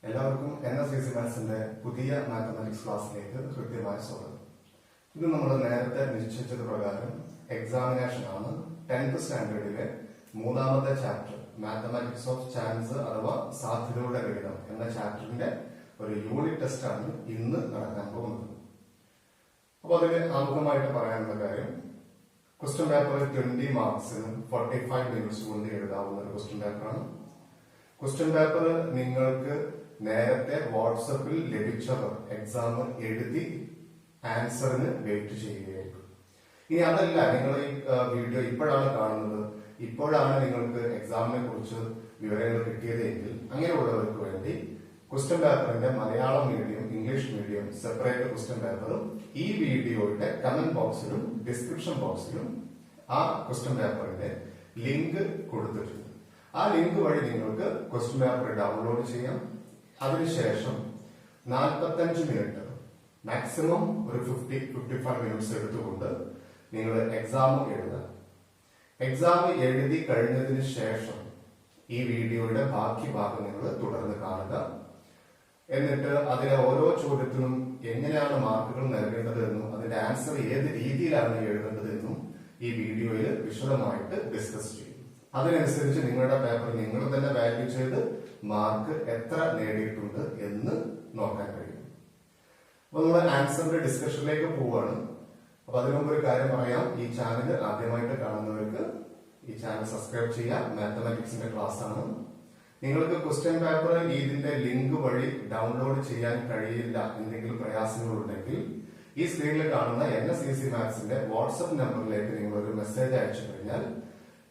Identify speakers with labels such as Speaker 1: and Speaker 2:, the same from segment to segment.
Speaker 1: എല്ലാവർക്കും NSCC മാത്സിന്റെ പുതിയ mathematics ക്ലാസ്സിലേക്ക് കൃത്യമായ സ്വാഗതം. ഇത് നമ്മൾ നേരത്തെ നിശ്ചയിച്ചത് പ്രകാരം എക്സാമിനേഷൻ ആണ്. 10th സ്റ്റാൻഡേർഡിലെ മൂന്നാമത്തെ ചാപ്റ്റർ മാത്തമാറ്റിക്സ് ഓഫ് ചാൻസ് അഥവാ സാധ്യതയുടെ ഗണിതം എന്ന ചാപ്റ്ററിന്റെ ഒരു യൂണിറ്റ് ടെസ്റ്റ് ആണ് ഇന്ന് നടക്കാൻ പോകുന്നത്. അപ്പൊ അതിന് ആമുഖമായിട്ട് പറയാനുള്ള കാര്യം, ക്വസ്റ്റ്യൻ പേപ്പർ 20 മാർക്സിനും 45 മിനിറ്റ്സ് കൊണ്ട് എഴുതാവുന്ന ഒരു ക്വസ്റ്റ്യൻ പേപ്പറാണ്. ക്വസ്റ്റ്യൻ പേപ്പർ നിങ്ങൾക്ക് നേരത്തെ വാട്സപ്പിൽ ലഭിച്ചവർ എക്സാം എഴുതി ആൻസറിന് വെയിറ്റ് ചെയ്യുകയായിരിക്കും. ഇനി അതല്ല, നിങ്ങൾ ഈ വീഡിയോ ഇപ്പോഴാണ് കാണുന്നത്, ഇപ്പോഴാണ് നിങ്ങൾക്ക് എക്സാമിനെ കുറിച്ച് വിവരങ്ങൾ കിട്ടിയതെങ്കിൽ അങ്ങനെയുള്ളവർക്ക് വേണ്ടി ക്വസ്റ്റ്യൻ പേപ്പറിന്റെ Malayalam medium, English medium separate question പേപ്പറും ഈ വീഡിയോയുടെ കമന്റ് ബോക്സിലും ഡിസ്ക്രിപ്ഷൻ ബോക്സിലും ആ ക്വസ്റ്റ്യൻ പേപ്പറിന്റെ ലിങ്ക് കൊടുത്തിട്ടുണ്ട്. ആ ലിങ്ക് വഴി നിങ്ങൾക്ക് ക്വസ്റ്റ്യൻ പേപ്പർ ഡൗൺലോഡ് ചെയ്യാം. അതിനുശേഷം 45 മിനിറ്റ് മാക്സിമം ഒരു 50-55 മിനിറ്റ്സ് എടുത്തുകൊണ്ട് നിങ്ങൾ എക്സാം എഴുതുക. എക്സാം എഴുതി കഴിഞ്ഞതിന് ശേഷം ഈ വീഡിയോയുടെ ബാക്കി ഭാഗങ്ങൾ തുടർന്ന് കാണുക. എന്നിട്ട് അതിലെ ഓരോ ചോദ്യത്തിനും എങ്ങനെയാണ് മാർക്കുകൾ നൽകേണ്ടത് എന്നും അതിന്റെ ആൻസർ ഏത് രീതിയിലാണ് എഴുതേണ്ടത് എന്നും ഈ വീഡിയോയിൽ വിശദമായിട്ട് ഡിസ്കസ് ചെയ്യും. അതിനനുസരിച്ച് നിങ്ങളുടെ പേപ്പർ നിങ്ങൾ തന്നെ വാല്യൂ ചെയ്ത് മാർക്ക് എത്ര നേടിയിട്ടുണ്ട് എന്ന് നോക്കാൻ കഴിയും. അപ്പൊ നമ്മൾ ആൻസറിന്റെ ഡിസ്കഷനിലേക്ക് പോവുകയാണ്. അപ്പൊ അതിനു മുമ്പ് ഒരു കാര്യം പറയാം, ഈ ചാനൽ ആദ്യമായിട്ട് കാണുന്നവർക്ക് ഈ ചാനൽ സബ്സ്ക്രൈബ് ചെയ്യാം. മാത്തമാറ്റിക്സിന്റെ ക്ലാസ് ആണ്. നിങ്ങൾക്ക് ക്വസ്റ്റ്യൻ പേപ്പർ ഇതിന്റെ ലിങ്ക് വഴി ഡൗൺലോഡ് ചെയ്യാൻ കഴിയില്ല, എന്തെങ്കിലും പ്രയാസങ്ങളുണ്ടെങ്കിൽ ഈ സ്ക്രീനിൽ കാണുന്ന NSCC മാത്സിന്റെ വാട്സ്ആപ്പ് നമ്പറിലേക്ക് നിങ്ങൾ ഒരു മെസ്സേജ് അയച്ചു കഴിഞ്ഞാൽ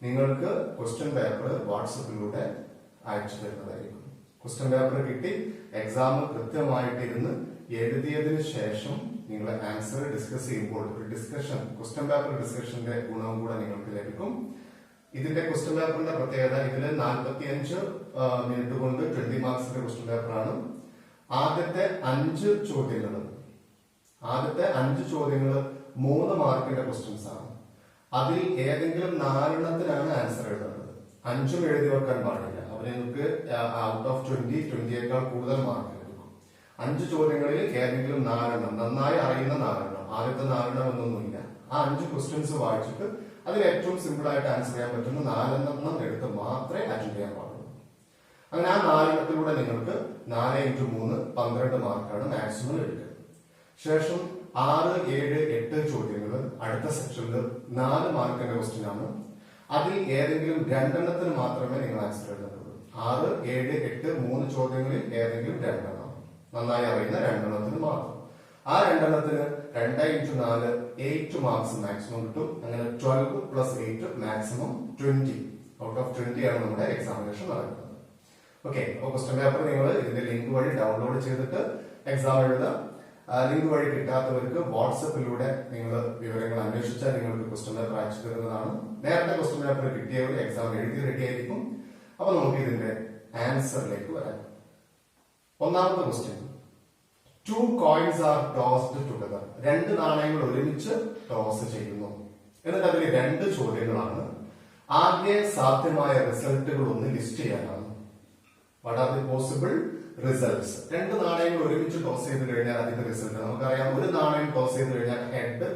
Speaker 1: നിങ്ങൾക്ക് ക്വസ്റ്റ്യൻ പേപ്പർ വാട്സപ്പിലൂടെ അയച്ചു തരുന്നതായിരിക്കും. ക്വസ്റ്റ്യൻ പേപ്പർ കിട്ടി എക്സാം കൃത്യമായിട്ട് ഇരുന്ന് എഴുതിയതിനു ശേഷം നിങ്ങൾ ആൻസർ ഡിസ്കസ് ചെയ്യുമ്പോൾ ഒരു ഡിസ്കഷൻ, ക്വസ്റ്റ്യൻ പേപ്പർ ഡിസ്കഷന്റെ ഗുണവും കൂടെ നിങ്ങൾക്ക് ലഭിക്കും. ഇതിന്റെ ക്വസ്റ്റ്യൻ പേപ്പറിന്റെ പ്രത്യേകത, ഇതിൽ 45 മിനിറ്റ് കൊണ്ട് 20 മാർക്സിന്റെ ക്വസ്റ്റ്യൻ പേപ്പറാണ്. ആദ്യത്തെ 5 ചോദ്യങ്ങൾ 3 മാർക്കിന്റെ ക്വസ്റ്റ്യൻസ് ആണ്. അതിൽ ഏതെങ്കിലും 4 ആൻസർ എഴുതേണ്ടത്. 5 എഴുതി വെക്കാൻ പാടില്ല. അപ്പൊ നിങ്ങൾക്ക് ഔട്ട് ഓഫ് 20യേക്കാൾ കൂടുതൽ മാർക്ക് ലഭിക്കും. 5 ചോദ്യങ്ങളിൽ ഏതെങ്കിലും 4 നന്നായി അറിയുന്ന 4, ആദ്യത്തെ 4 എന്നൊന്നുമില്ല. ആ 5 ക്വസ്റ്റ്യൻസ് വായിച്ചിട്ട് അതിൽ ഏറ്റവും സിമ്പിൾ ആയിട്ട് ആൻസർ ചെയ്യാൻ പറ്റുന്ന 4 എടുത്ത് മാത്രമേ അറ്റൻഡ് ചെയ്യാൻ പാടുള്ളൂ. അങ്ങനെ ആ 4 നിങ്ങൾക്ക് 4 × 3 12 മാർക്കാണ് മാക്സിമം ലഭിക്കുക. ശേഷം 6, 7, 8 ചോദ്യങ്ങൾ അടുത്ത സെക്ഷനിൽ 4 മാർക്കിന്റെ ക്വസ്റ്റ്യൻ ആണ്. അതിൽ ഏതെങ്കിലും 2 മാത്രമേ നിങ്ങൾ ആൻസർ എഴുതുന്നുള്ളൂ. 6, 7, 8 3 ചോദ്യങ്ങളിൽ ഏതെങ്കിലും 2 നന്നായി അറിയുന്ന 2 മാത്രം. ആ 2 2 × 4 8 മാർക്സ് മാക്സിമം കിട്ടും. അങ്ങനെ 12 + 8 മാക്സിമം 20. ഔട്ട് ഓഫ് 20 ആണ് നമ്മുടെ എക്സാമിനേഷൻ നടക്കുന്നത്. ഓക്കെ, അപ്പൊ ക്വസ്റ്റ്യൻ പേപ്പർ നിങ്ങൾ ഇതിന്റെ ലിങ്ക് വഴി ഡൗൺലോഡ് ചെയ്തിട്ട് എക്സാം എഴുതാം. ലിങ്ക് വഴി കിട്ടാത്തവർക്ക് വാട്സപ്പിലൂടെ നിങ്ങൾ വിവരങ്ങൾ അന്വേഷിച്ചാൽ നിങ്ങൾക്ക് ക്വസ്റ്റ്യൻ പേപ്പർ അയച്ചു തരുന്നതാണ്. നേരത്തെ ക്വസ്റ്റ്യൻ പേപ്പർ കിട്ടിയവർ എക്സാം എഴുതി റെഡി ആയിരിക്കും. അപ്പൊ നമുക്ക് ഇതിന്റെ ആൻസറിലേക്ക് വരാം. ഒന്നാമത്തെ question, 2 coins are tossed together. 2 നാണയങ്ങൾ ഒരുമിച്ച് ടോസ് ചെയ്യുന്നു. എന്നിട്ട് അതിൽ 2 ചോദ്യങ്ങളാണ്. ആകെ സാധ്യമായ റിസൾട്ടുകൾ ഒന്ന് ലിസ്റ്റ് ചെയ്യാനാണ്. What are the possible results? 2 നാണയങ്ങൾ ഒരുമിച്ച് ടോസ് ചെയ്ത് കഴിഞ്ഞാൽ അതിന്റെ റിസൾട്ട് നമുക്കറിയാം. ഒരു നാണയം ടോസ് ചെയ്ത് കഴിഞ്ഞാൽ ഹെഡ്,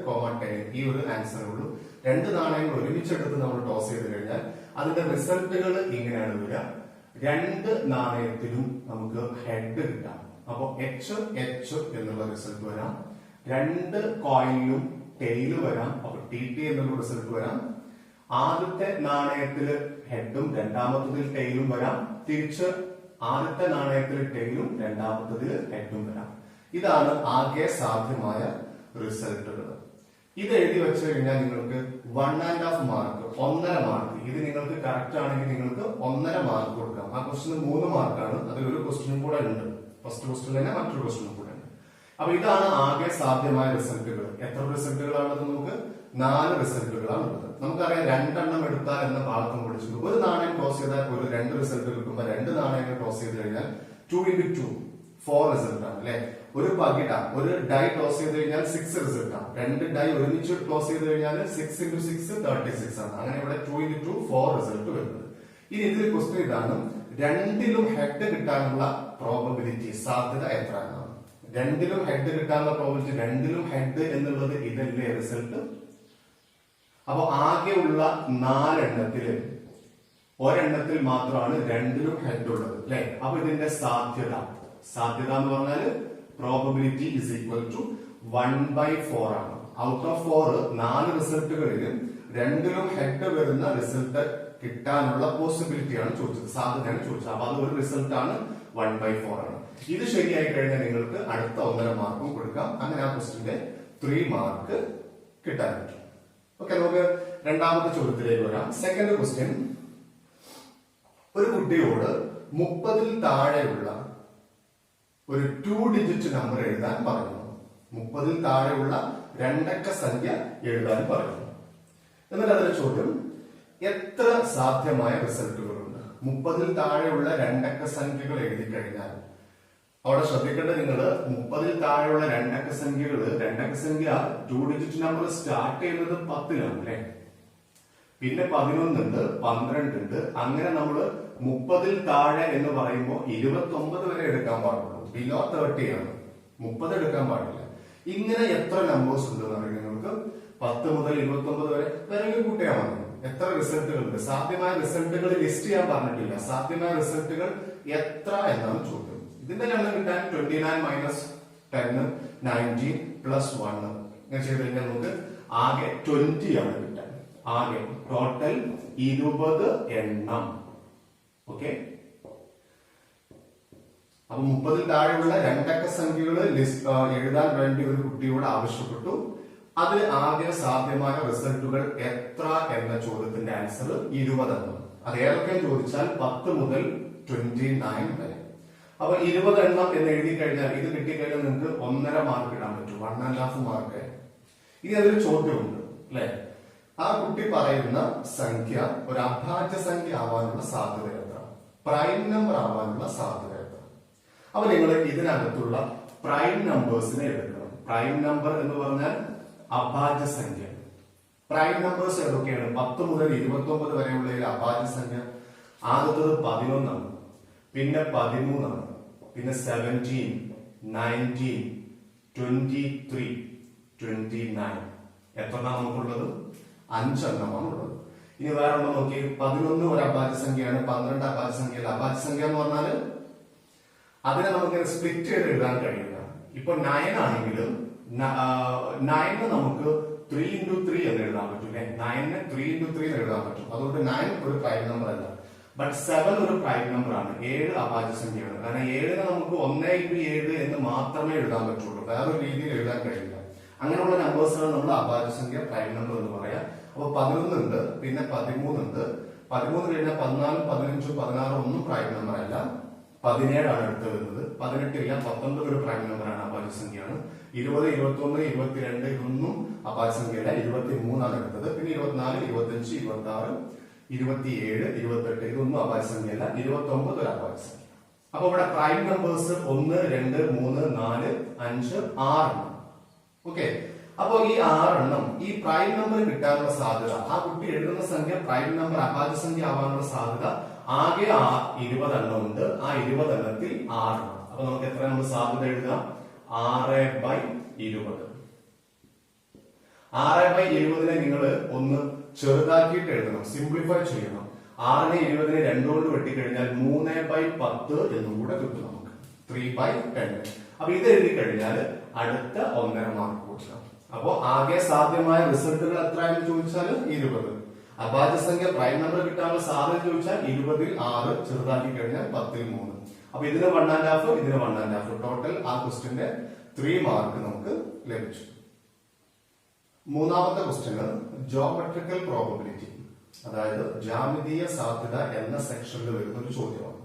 Speaker 1: ടെയിൽ, ഈ ഒരു ആൻസർ ഉള്ളൂ. 2 നാണയങ്ങൾ ഒരുമിച്ചെടുത്ത് നമ്മൾ ടോസ് ചെയ്ത് കഴിഞ്ഞാൽ അതിന്റെ റിസൾട്ടുകൾ ഇങ്ങനെയാണ് വരിക. 2 നാണയത്തിലും നമുക്ക് ഹെഡ് കിട്ടാം. അപ്പൊ H എന്നുള്ള റിസൾട്ട് വരാം. 2 കോയിനിലും ടെയിൽ വരാം. അപ്പൊ TT എന്നുള്ള റിസൾട്ട് വരാം. ആദ്യത്തെ നാണയത്തില് ഹെഡും രണ്ടാമത്തതിൽ ടെയിലും വരാം. തിരിച്ച് ആദ്യത്തെ നാണയത്തിൽ ടെയിലും രണ്ടാമത്തതിൽ ഹെഡും വരാം. ഇതാണ് ആകെ സാധ്യമായ റിസൾട്ടുകൾ. ഇത് എഴുതി വെച്ച് കഴിഞ്ഞാൽ നിങ്ങൾക്ക് 1.5 മാർക്ക്, 1.5 മാർക്ക്. ഇത് നിങ്ങൾക്ക് കറക്റ്റ് ആണെങ്കിൽ നിങ്ങൾക്ക് 1.5 മാർക്ക് കൊടുക്കാം. ആ ക്വസ്റ്റിന് 3 മാർക്കാണ്. അതിൽ ഒരു ക്വസ്റ്റിനും കൂടെ ഉണ്ട്. ഫസ്റ്റ് ക്വസ്റ്റ്യൻ തന്നെ മറ്റൊരു ക്വസ്റ്റ്യനും കൂടെ ഉണ്ട്. അപ്പൊ ഇതാണ് ആകെ സാധ്യമായ റിസൾട്ടുകൾ. എത്ര റിസൾട്ടുകളാണുള്ളത്? നമുക്ക് 4 റിസൾട്ടുകളാണ് ഉള്ളത്. നമുക്കറിയാം 2 എടുത്താൽ എന്ന പാഠം പഠിച്ചു. ഒരു നാണയം ടോസ് ചെയ്താൽ ഒരു 2 റിസൾട്ട് കിട്ടുമ്പോൾ 2 നാണയങ്ങൾ ടോസ് ചെയ്ത് കഴിഞ്ഞാൽ 2 × 2 4 റിസൾട്ട് ആണ് അല്ലെ. ഒരു പകിട, ഒരു ഡൈ ടോസ് ചെയ്ത് കഴിഞ്ഞാൽ 6 റിസൾട്ട് ആണ്. 2 ഡൈ ഒരുമിച്ച് ടോസ് ചെയ്ത് കഴിഞ്ഞാൽ 6 × 6 36 ആണ്. അങ്ങനെ ഇവിടെ 2 × 2 4 റിസൾട്ട് വരുന്നത്. ഇനി ഇതിൽ ക്വസ്റ്റ്യൻ ഇതാണ്, രണ്ടിലും ഹെഡ് കിട്ടാനുള്ള പ്രോബബിലിറ്റി സാധ്യത എത്ര എന്നാണ്. രണ്ടിലും ഹെഡ് കിട്ടാനുള്ള പ്രോബബിലിറ്റി, രണ്ടിലും ഹെഡ് എന്നുള്ളത് ഇതല്ലേ റിസൾട്ട്. അപ്പൊ ആകെയുള്ള 4 എണ്ണത്തില് ഒരെണ്ണത്തിൽ മാത്രമാണ് രണ്ടിലും ഹെഡ് ഉള്ളത് അല്ലെ. അപ്പൊ ഇതിന്റെ സാധ്യത എന്ന് പറഞ്ഞാൽ പ്രോബബിലിറ്റി ഇസ് ഈക്വൽ ടു 1/4 ആണ്. ഔട്ട് ഓഫ് 4 4 റിസൾട്ടുകളിൽ രണ്ടിലും ഹെഡ് വരുന്ന റിസൾട്ട് കിട്ടാനുള്ള പോസിബിലിറ്റിയാണ് ചോദിച്ചത്, സാധ്യതയാണ് ചോദിച്ചത്. അപ്പൊ അത് ഒരു റിസൾട്ട് ആണ്, 1/4 ആണ്. ഇത് ശരിയായി കഴിഞ്ഞാൽ നിങ്ങൾക്ക് അടുത്ത 1.5 മാർക്കും കൊടുക്കാം. അങ്ങനെ ആ ക്വസ്റ്റിന്റെ 3 മാർക്ക് കിട്ടാൻ പറ്റും. ഓക്കെ, നമുക്ക് രണ്ടാമത്തെ ചോദ്യത്തിലേക്ക് വരാം. സെക്കൻഡ് ക്വസ്റ്റ്യൻ, ഒരു കുട്ടിയോട് 30ൽ താഴെയുള്ള ഒരു 2 ഡിജിറ്റ് നമ്പർ എഴുതാൻ പറയുന്നു. 30ൽ താഴെയുള്ള 2 അക്ക സംഖ്യ എഴുതാൻ പറയുന്നു. എന്നിട്ട് അതിന്റെ ചോദ്യം, എത്ര സാധ്യമായ റിസൾട്ടുകളുണ്ട്? 30ൽ താഴെയുള്ള 2 അക്ക സംഖ്യകൾ എഴുതി കഴിഞ്ഞാൽ അവിടെ ശ്രദ്ധിക്കേണ്ടത്, നിങ്ങൾ 30ൽ താഴെയുള്ള 2 അക്ക സംഖ്യകൾ, 2 അക്ക സംഖ്യ 2 ഡിജിറ്റ് നമ്പർ സ്റ്റാർട്ട് ചെയ്യുന്നത് 10ലാണ് അല്ലെ. പിന്നെ 11 ഉണ്ട്, 12 ഉണ്ട്. അങ്ങനെ നമ്മൾ 30ൽ താഴെ എന്ന് പറയുമ്പോൾ 29 വരെ എടുക്കാൻ പാടുള്ളൂ. ബിലോ 30 ആണ്, 30 എടുക്കാൻ പാടില്ല. ഇങ്ങനെ എത്ര നമ്പേഴ്സ് ഉണ്ട് എന്ന് പറയുന്നത് നിങ്ങൾക്ക് 10 മുതൽ 29 വരെ വേണമെങ്കിൽ കൂട്ടിയാൽ മതി. എത്ര റിസൾട്ടുകൾ ഉണ്ട്? സാധ്യമായ റിസൾട്ടുകൾ ലിസ്റ്റ് ചെയ്യാൻ പറഞ്ഞിട്ടില്ല. സാധ്യമായ റിസൾട്ടുകൾ എത്ര എന്നാണ് ചോദ്യം. ഇതിന്റെ എണ്ണം കിട്ടാൻ 29 മൈനസ് 10 19 പ്ലസ് 1 ഇങ്ങനെ ചെയ്ത് കഴിഞ്ഞാൽ നമുക്ക് ആകെ 20 ആണ് കിട്ടാൻ. ആകെ ടോട്ടൽ 20 എണ്ണം. ഓക്കെ, അപ്പൊ 30ൽ താഴെയുള്ള 2 അക്ക സംഖ്യകൾ എഴുതാൻ വേണ്ടി ഒരു കുട്ടിയോട് ആവശ്യപ്പെട്ടു. അത് ആകെ സാധ്യമായ റിസൾട്ടുകൾ എത്ര എന്ന ചോദ്യത്തിന്റെ ആൻസർ 20 എണ്ണം. അത് ഏതൊക്കെ ചോദിച്ചാൽ 10 മുതൽ 29 വരെ. അപ്പൊ 20 എണ്ണം എന്ന് എഴുതി കഴിഞ്ഞാൽ, ഇത് കിട്ടിക്കഴിഞ്ഞാൽ നിങ്ങൾക്ക് 1.5 മാർക്ക് ഇടാൻ പറ്റും, 1.5 മാർക്ക്. ഇനി അതിൽ ചോദ്യമുണ്ട് അല്ലെ, ആ കുട്ടി പറയുന്ന സംഖ്യ ഒരു അഭാജ്യ സംഖ്യ ആവാനുള്ള സാധ്യത എത്ര, പ്രൈം നമ്പർ ആവാനുള്ള സാധ്യത എത്ര. അപ്പൊ നിങ്ങൾ ഇതിനകത്തുള്ള പ്രൈം നമ്പേഴ്സിനെ എടുക്കണം. പ്രൈം നമ്പർ എന്ന് പറഞ്ഞാൽ അഭാജ്യ സംഖ്യ. പ്രൈം നമ്പേഴ്സ് ഏതൊക്കെയാണ്? 10 മുതൽ 29 വരെയുള്ള അഭാജ്യ സംഖ്യ. ആദ്യത്തത് 11 ആണ്, പിന്നെ 13 ആണ്, പിന്നെ 17 19 23 29. എത്ര നമുക്കുള്ളത്? 5 എണ്ണമാണ് ഉള്ളത്. ഇനി വേറെ ഒന്നും നോക്കി, 11 ഒരു അഭാജ്യ സംഖ്യയാണ്, 12 അഭാജ്യ സംഖ്യയല്ല. അഭാജ്യ സംഖ്യ എന്ന് പറഞ്ഞാൽ അതിനെ നമുക്ക് സ്പ്ലിറ്റ് ചെയ്ത് എഴുതാൻ കഴിയില്ല. ഇപ്പൊ 9 ആണെങ്കിലും 9 നമുക്ക് 3 into 3 എന്ന് എഴുതാൻ പറ്റും അല്ലെ. 9 3 into 3 എന്ന് എഴുതാൻ പറ്റും. അതുകൊണ്ട് 9 ഒരു പ്രൈം നമ്പർ അല്ല. ബട്ട് 7 ഒരു പ്രൈം നമ്പർ ആണ്. 7 അഭാജ്യ സംഖ്യയാണ്. കാരണം 7നെ നമുക്ക് 1 into 7 എന്ന് മാത്രമേ എഴുതാൻ പറ്റുള്ളൂ, വേറൊരു രീതിയിൽ എഴുതാൻ കഴിയില്ല. അങ്ങനെയുള്ള നമ്പേഴ്സാണ് നമ്മൾ അഭാജ്യ സംഖ്യ, പ്രൈം നമ്പർ എന്ന് പറയാം. അപ്പൊ 11 ഉണ്ട്, പിന്നെ 13 ഉണ്ട്. 13 കഴിഞ്ഞാൽ 14 15 16 ഒന്നും പ്രൈം നമ്പർ അല്ല. 17 ആണ് അടുത്ത് വരുന്നത്. 18 ഇല്ല, 19 ഒരു പ്രൈം നമ്പറാണ്, അഭാജ്യ സംഖ്യയാണ്. 20 21 22 ഇതൊന്നും അഭാജ്യ സംഖ്യയല്ല. 23 ആണ് അടുത്തത്. പിന്നെ 24 25 26 27 28 ഇതൊന്നും അഭാജ്യ സംഖ്യയല്ല. 29 ഒരു അഭാജ്യ സംഖ്യ. അപ്പൊ ഇവിടെ പ്രൈം നമ്പേഴ്സ് 1 2 3 4 5 6. ഓക്കെ, അപ്പൊ ഈ 6 എണ്ണം ഈ പ്രൈം നമ്പർ കിട്ടാനുള്ള സാധ്യത, ആ കുട്ടി എഴുതുന്ന സംഖ്യ പ്രൈം നമ്പർ അഭാജ്യ സംഖ്യ ആവാനുള്ള സാധ്യത ആകെ 20 എണ്ണം ഉണ്ട്. ആ 20 എണ്ണത്തിൽ 6 എണ്ണം. അപ്പൊ നമുക്ക് എത്ര നമ്മൾ സാധ്യത എഴുതാം? 6/20. 6/20 നിങ്ങൾ ഒന്ന് ചെറുതാക്കിയിട്ട് എഴുതണം, സിംപ്ലിഫൈ ചെയ്യണം. 6നെ 20നെ 2 കൊണ്ട് വെട്ടിക്കഴിഞ്ഞാൽ 3/10 എന്നും കൂടെ കിട്ടും നമുക്ക്, 3/10. അപ്പൊ ഇത് എഴുതി കഴിഞ്ഞാൽ അടുത്ത 1.5 മാർക്ക് കൊടുക്കണം. അപ്പോ ആകെ സാധ്യമായ റിസൾട്ടുകൾ എത്രയാണെന്ന് ചോദിച്ചാൽ 20. അഭാജ്യ സംഖ്യ പ്രൈം നമ്പർ കിട്ടാനുള്ള സാധ്യത ചോദിച്ചാൽ 20ൽ 6 ചെറുതാക്കി കഴിഞ്ഞാൽ 10ൽ 3. അപ്പൊ ഇതിന് 1.5 ഇതിന് 1.5. ടോട്ടൽ ആ ക്വസ്റ്റ്യന്റെ 3 മാർക്ക് നമുക്ക് ലഭിച്ചു. മൂന്നാമത്തെ ക്വസ്റ്റ്യന് ജോമെട്രിക്കൽ പ്രോബബിലിറ്റി, അതായത് ജാമിതീയ സാധ്യത എന്ന സെക്ഷനിൽ വരുന്ന ഒരു ചോദ്യമാണ്.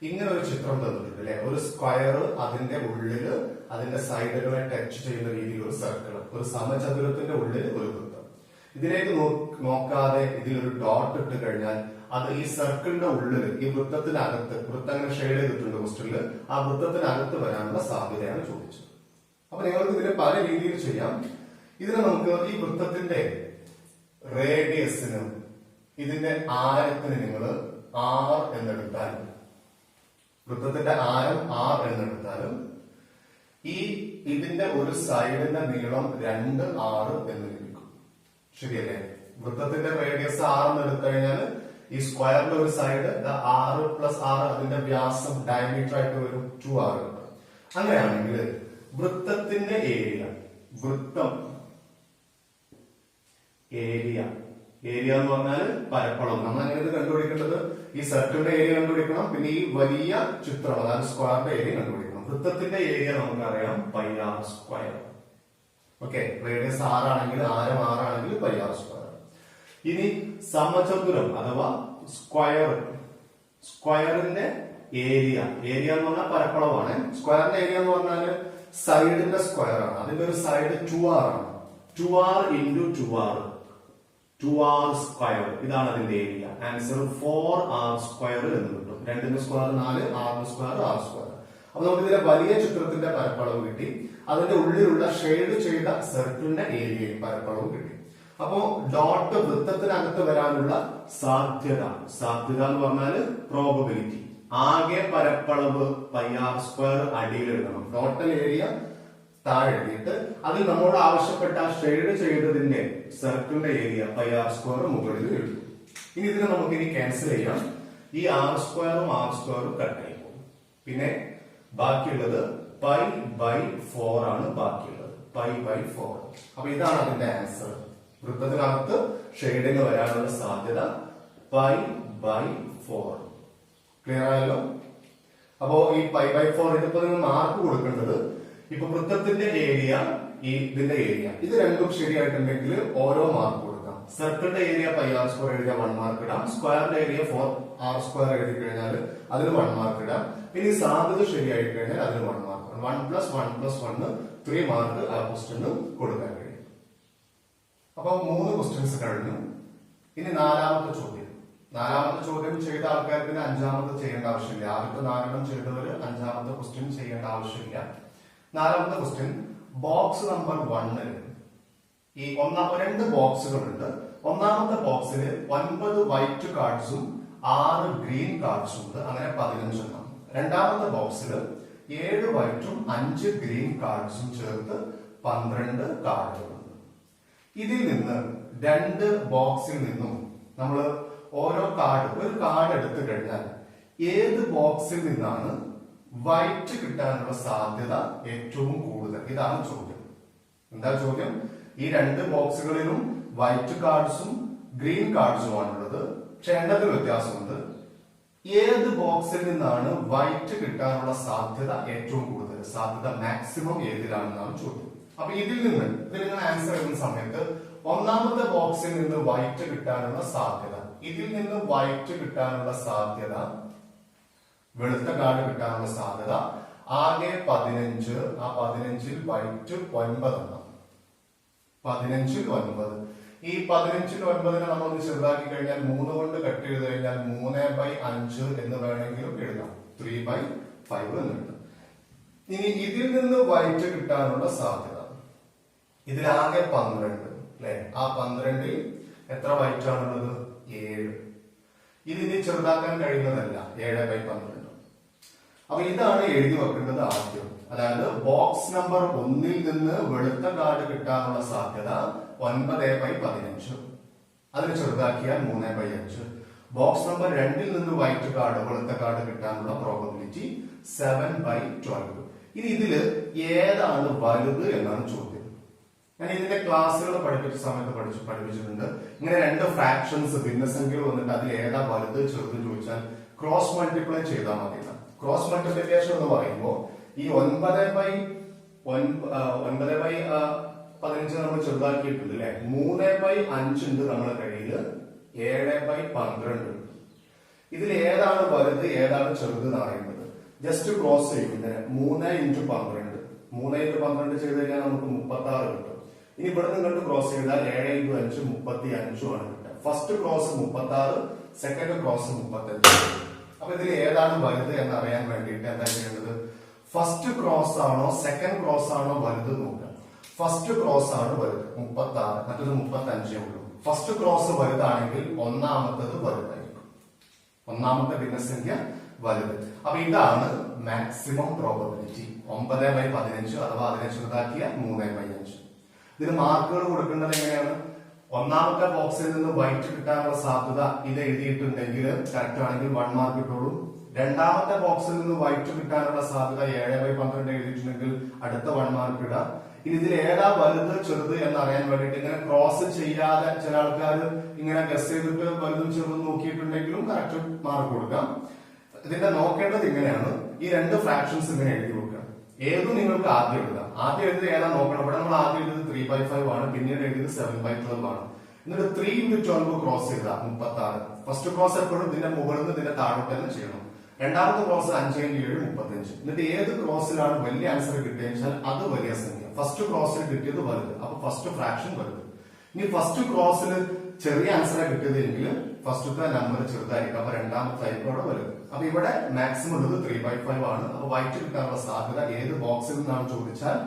Speaker 1: ഇങ്ങനെ ഒരു ചിത്രം തന്നിട്ടുണ്ട് അല്ലെ. ഒരു സ്ക്വയർ, അതിന്റെ ഉള്ളില് അതിന്റെ സൈഡുകളെ ടച്ച് ചെയ്യുന്ന രീതിയിൽ ഒരു സർക്കിൾ, ഒരു സമചതുരത്തിന്റെ ഉള്ളിൽ ഒരു വൃത്തം. ഇതിലേക്ക് നോക്കാതെ ഇതിലൊരു ഡോട്ട് ഇട്ട് കഴിഞ്ഞാൽ അത് ഈ സർക്കിളിന്റെ ഉള്ളിൽ, ഈ വൃത്തത്തിനകത്ത്, വൃത്തങ്ങൾ ഷെയ്ഡ് ചെയ്തിട്ടുണ്ട് ക്വസ്റ്റ്യനിൽ, ആ വൃത്തത്തിനകത്ത് വരാനുള്ള സാധ്യതയാണ് ചോദിച്ചത്. അപ്പൊ നിങ്ങൾക്ക് ഇതിനെ പല രീതിയിൽ ചെയ്യാം. ഇതിനെ നമുക്ക് ഈ വൃത്തത്തിന്റെ റേഡിയസിന്, ഇതിന്റെ ആരത്തിന് നിങ്ങൾ R എന്നെടുത്താൽ വൃത്തത്തിന്റെ ആരം r എന്നെടുത്താലും ഇതിന്റെ ഒരു സൈഡിന്റെ നീളം 2r എന്ന് ലഭിക്കും. ശരിയല്ലേ? വൃത്തത്തിന്റെ റേഡിയസ് 6 എന്ന് എടുത്തു കഴിഞ്ഞാൽ ഈ സ്ക്വയറിന്റെ ഒരു സൈഡ് 6 പ്ലസ് 6 അതിന്റെ വ്യാസം ഡയമീറ്റർ ആയിട്ട് വരും 2r. അങ്ങനെയാണെങ്കിൽ വൃത്തത്തിന്റെ ഏരിയ എന്ന് പറഞ്ഞാൽ പരപ്പളവ്. നമ്മൾ എങ്ങനെ കണ്ടുപിടിക്കേണ്ടത്? ഈ സർക്കിളിന്റെ ഏരിയ കണ്ടുപിടിക്കണം, പിന്നെ ഈ വലിയ ചിത്രം അതായത് സ്ക്വയറിന്റെ ഏരിയ കണ്ടുപിടിക്കണം. വൃത്തത്തിന്റെ ഏരിയ നമുക്കറിയാം πr². ഓക്കെ, റേഡിയസ് 6 ആണെങ്കിൽ ആരം 6 ആണെങ്കിൽ πr². ഇനി സമചതുരം അഥവാ സ്ക്വയറിന്റെ ഏരിയ എന്ന് പറഞ്ഞാൽ പരപ്പളവാണ്. സ്ക്വയറിന്റെ ഏരിയ എന്ന് പറഞ്ഞാൽ സൈഡിന്റെ സ്ക്വയർ ആണ്. അതിന്റെ ഒരു സൈഡ് 2r ആണ്. 2r into 2r². ഇതാണ് അതിന്റെ ഏരിയ. ആൻസർ 4r² എന്ന് കിട്ടും. 2ന്റെ സ്ക്വയർ 4, 6ന്റെ സ്ക്വയർ r². അപ്പൊ നമുക്ക് ഇതിലെ വലിയ ചിത്രത്തിന്റെ പരപ്പളവ് കിട്ടി, അതിന്റെ ഉള്ളിലുള്ള ഷെയ്ഡ് ചെയ്ത സർക്കിളിന്റെ ഏരിയയും പരപ്പളവും കിട്ടി. അപ്പോ ഡോട്ട് വൃത്തത്തിനകത്ത് വരാനുള്ള സാധ്യത എന്ന് പറഞ്ഞാല് പ്രോബബിലിറ്റി. ആകെ പരപ്പളവ് πr² അടിയിൽ എഴുതണം. ടോട്ടൽ ഏരിയ താഴെ എഴുതിയിട്ട് അതിൽ നമ്മോട് ആവശ്യപ്പെട്ട ഷെയ്ഡ് ചെയ്തതിന്റെ സർക്കിളിന്റെ ഏരിയ πr² മുകളിൽ എഴുതും. ഇനി ഇതിനെ നമുക്ക് ഇനി ക്യാൻസൽ ചെയ്യാം. ഈ r² കട്ടായി പോകും. പിന്നെ ബാക്കിയുള്ളത് π/4 ആണ്. ബാക്കിയുള്ളത് π/4. അപ്പൊ ഇതാണ് അതിന്റെ ആൻസർ. വൃത്തത്തിനകത്ത് ഷെയ്ഡിന് വരാനുള്ള സാധ്യത π/4. ക്ലിയർ ആയല്ലോ? അപ്പോ ഈ π/4 ഇതിപ്പോ നിങ്ങൾ മാർക്ക് കൊടുക്കേണ്ടത്, ഇപ്പൊ വൃത്തത്തിന്റെ ഏരിയ ഇതിന്റെ ഏരിയ ഇത് രണ്ടും ശരിയായിട്ടുണ്ടെങ്കിൽ ഓരോ മാർക്ക് കൊടുക്കാം. സർക്കിളിന്റെ ഏരിയ πr² എഴുതിയ 1 മാർക്ക് ഇടാം. സ്ക്വയറിന്റെ ഏരിയ 4r² എഴുതി കഴിഞ്ഞാൽ അതിന് 1 മാർക്ക് ഇടാം. പിന്നെ ഈ സാധ്യത ശരിയായി കഴിഞ്ഞാൽ അതിന് 1 മാർക്ക്. 1 + 1 + 1 3 മാർക്ക് ആ ക്വസ്റ്റ്യന് കൊടുക്കാൻ കഴിയും. അപ്പൊ 3 ക്വസ്റ്റ്യൻസ് കഴിഞ്ഞു. ഇനി നാലാമത്തെ ചോദ്യം ചെയ്ത ആൾക്കാർക്ക് 5ാമത്തെ ചെയ്യേണ്ട ആവശ്യമില്ല. ആദ്യത്തെ 4 ചെയ്തവർ 5ാമത്തെ ക്വസ്റ്റ്യൻ ചെയ്യേണ്ട ആവശ്യമില്ല. 4ാമത്തെ ക്വസ്റ്റ്യൻ ബോക്സ് നമ്പർ 1 ഈ 2 ബോക്സുകളുണ്ട്. 1ാമത്തെ ബോക്സിൽ 9 വൈറ്റ് കാർഡ്സും 6 ഗ്രീൻ കാർഡ്സും ഉണ്ട്. അങ്ങനെ 15 എണ്ണം. 2ാമത്തെ ബോക്സിൽ 7 വൈറ്റും 5 ഗ്രീൻ കാർഡ്സും ചേർത്ത് 12 കാർഡുകളുണ്ട്. ഇതിൽ നിന്ന് 2 ബോക്സിൽ നിന്നും നമ്മൾ ഒരു കാർഡ് എടുത്തു കഴിഞ്ഞാൽ ഏത് ബോക്സിൽ നിന്നാണ് വൈറ്റ് കിട്ടാനുള്ള സാധ്യത ഏറ്റവും കൂടുതൽ? ഇതാണ് ചോദ്യം. എന്താ ചോദ്യം? ഈ 2 ബോക്സുകളിലും വൈറ്റ് കാർഡ്സും ഗ്രീൻ കാർഡ്സുമാണുള്ളത്. പക്ഷെ എണ്ണത്തിൽ വ്യത്യാസമുണ്ട്. ഏത് ബോക്സിൽ നിന്നാണ് വൈറ്റ് കിട്ടാനുള്ള സാധ്യത ഏറ്റവും കൂടുതൽ? സാധ്യത മാക്സിമം ഏതിലാണെന്നാണ് ചോദ്യം. അപ്പൊ ഇതിൽ നിങ്ങൾ ആൻസർ എഴുതുന്ന സമയത്ത് 1ാമത്തെ ബോക്സിൽ നിന്ന് വൈറ്റ് കിട്ടാനുള്ള സാധ്യത, വെളുത്ത കാർഡ് കിട്ടാനുള്ള സാധ്യത ആകെ 15. ആ 15ൽ വൈറ്റ് 9 എണ്ണം. 15ൽ 9. ഈ 15ൽ 9നെ നമ്മൾ ചെറുതാക്കി കഴിഞ്ഞാൽ 3 കൊണ്ട് കട്ട് ചെയ്ത് കഴിഞ്ഞാൽ 3/5 എന്ന് വേണമെങ്കിലും എഴുതാം. 3/5 എന്ന് എഴുതാം. ഇനി ഇതിൽ നിന്ന് വൈറ്റ് കിട്ടാനുള്ള സാധ്യത, ഇതിലാകെ 12 അല്ലെ? ആ 12ൽ എത്ര വൈറ്റ് ആണുള്ളത്? 7. ഇതിനി ചെറുതാക്കാൻ കഴിയുന്നതല്ല. 7/12. അപ്പൊ ഇതാണ് എഴുതി വെക്കേണ്ടത് ആദ്യം. അതായത് ബോക്സ് നമ്പർ 1ൽ നിന്ന് വെളുത്ത കാർഡ് കിട്ടാനുള്ള സാധ്യത 9/15. അതിന് ചെറുതാക്കിയാൽ 3/5. ബോക്സ് നമ്പർ 2ൽ നിന്ന് വൈറ്റ് കാർഡ് വെളുത്ത കാർഡ് കിട്ടാനുള്ള പ്രോബബിലിറ്റി 7/12. ഇനി ഇതില് ഏതാണ് വലുത് എന്നാണ് ചോദ്യം. ഞാൻ ഇതിന്റെ ക്ലാസ്സുകൾ പഠിപ്പിച്ച സമയത്ത് പഠിപ്പിച്ചിട്ടുണ്ട്. ഇങ്ങനെ 2 ഫ്രാക്ഷൻസ് ഭിന്നസംഖ്യകൾ വന്നിട്ട് അതിൽ ഏതാ വലുത് ചെറുത് ചോദിച്ചാൽ ക്രോസ് മൾട്ടിപ്ലൈ ചെയ്താൽ മതി. ക്രോസ് മൾട്ടിപ്ലിക്കേഷൻ എന്ന് പറയുമ്പോൾ ഈ 9/15 നമ്മൾ ചെറുതാക്കിയിട്ടുണ്ട് അല്ലെ? 3/5 ഉണ്ട് നമ്മുടെ കയ്യിൽ. 7/12 ഉണ്ട്. ഇതിൽ ഏതാണ് വലുത് ഏതാണ് ചെറുത് എന്ന് അറിയുന്നത് ജസ്റ്റ് ക്രോസ് ചെയ്യുന്നത് 3 × 12. 3 × 12 ചെയ്ത് കഴിഞ്ഞാൽ നമുക്ക് 36 കിട്ടും. ഇനി ഇവിടെ നിന്ന് ക്രോസ് ചെയ്താൽ 7 × 5 35 ആണ് കിട്ടുക. First cross 36, second cross 35. അപ്പൊ ഇതിൽ ഏതാണ് വലുത് എന്നറിയാൻ വേണ്ടിയിട്ട് എന്താ ചെയ്യേണ്ടത്? ഫസ്റ്റ് ക്രോസ് ആണോ സെക്കൻഡ് ക്രോസ് ആണോ വലുത് നോക്കുക. ഫസ്റ്റ് ക്രോസ് ആണ് വലുത് 36, മറ്റൊരു 35 ഉള്ളൂ. ഫസ്റ്റ് ക്രോസ് വലുതാണെങ്കിൽ 1ാമത്തത് വലുതായിരിക്കും. 1ാമത്തെ ഭിന്നസംഖ്യ വലുത്. അപ്പൊ ഇതാണ് മാക്സിമം പ്രോബബിലിറ്റി 9/15 അഥവാ അതിനെ ചെറുതാക്കിയ 3/5. ഇതിന് മാർക്കുകൾ കൊടുക്കേണ്ടത് എങ്ങനെയാണ്? ഒന്നാമത്തെ ബോക്സിൽ നിന്ന് വൈറ്റ് കിട്ടാനുള്ള സാധ്യത ഇത് എഴുതിയിട്ടുണ്ടെങ്കിൽ കറക്റ്റ് ആണെങ്കിൽ 1 മാർക്ക് കിട്ടുള്ളൂ. രണ്ടാമത്തെ ബോക്സിൽ നിന്ന് വൈറ്റ് കിട്ടാനുള്ള സാധ്യത 7/12 എഴുതിയിട്ടുണ്ടെങ്കിൽ അടുത്ത 1 മാർക്ക് ഇടാം. ഇനി ഇതിൽ ഏതാ വലുത് ചെറുത് എന്ന് അറിയാൻ വേണ്ടിയിട്ട് ഇങ്ങനെ ക്രോസ് ചെയ്യാതെ ചില ആൾക്കാർ ഇങ്ങനെ ഗസ് ചെയ്തിട്ട് വലുതും ചെറുതും നോക്കിയിട്ടുണ്ടെങ്കിലും കറക്റ്റ് മാർക്ക് കൊടുക്കാം. ഇതിന്റെ നോക്കേണ്ടത് ഇങ്ങനെയാണ്, ഈ രണ്ട് ഫ്രാക്ഷൻസ് ഇങ്ങനെ എഴുതി കൊടുക്കുക. ഏതും നിങ്ങൾക്ക് ആദ്യം എഴുതാം. ആദ്യം എഴുതി ഏതാ നോക്കണം. ഇവിടെ നമ്മൾ ആദ്യം എഴുതിയത് 3/5 ആണ്, പിന്നീട് എഴുതിയത് 7/12 ആണ്. എന്നിട്ട് 3 into 12 ക്രോസ് ചെയ്താ 36. ഫസ്റ്റ് ക്രോസ് എപ്പോഴും ഇതിന്റെ മുകളിൽ നിന്ന് ഇതിന്റെ താഴോട്ട് തന്നെ ചെയ്യണം. രണ്ടാമത്തെ ക്രോസ് 5 into 7 35. എന്നിട്ട് ഏത് ക്രോസിലാണ് വലിയ ആൻസർ കിട്ടിയെന്ന് അത് വലിയ സംഖ്യ. ഫസ്റ്റ് ക്രോസിൽ കിട്ടിയത് വലുത്, അപ്പൊ ഫസ്റ്റ് ഫ്രാക്ഷൻ വലുത്. ഇനി ഫസ്റ്റ് ക്രോസിൽ ചെറിയ ആൻസറെ കിട്ടിയതെങ്കിൽ ഫസ്റ്റത്തെ നമ്പർ ചെറുതായിരിക്കും, അപ്പൊ രണ്ടാമത്തെ ആയിക്കോടെ വലുത്. അപ്പൊ ഇവിടെ മാക്സിമം ഉള്ളത് 3/5 ആണ്. അപ്പൊ വൈറ്റ് കിട്ടാനുള്ള സാധ്യത ഏത് ബോക്സിൽ നിന്നാണ് ചോദിച്ചാൽ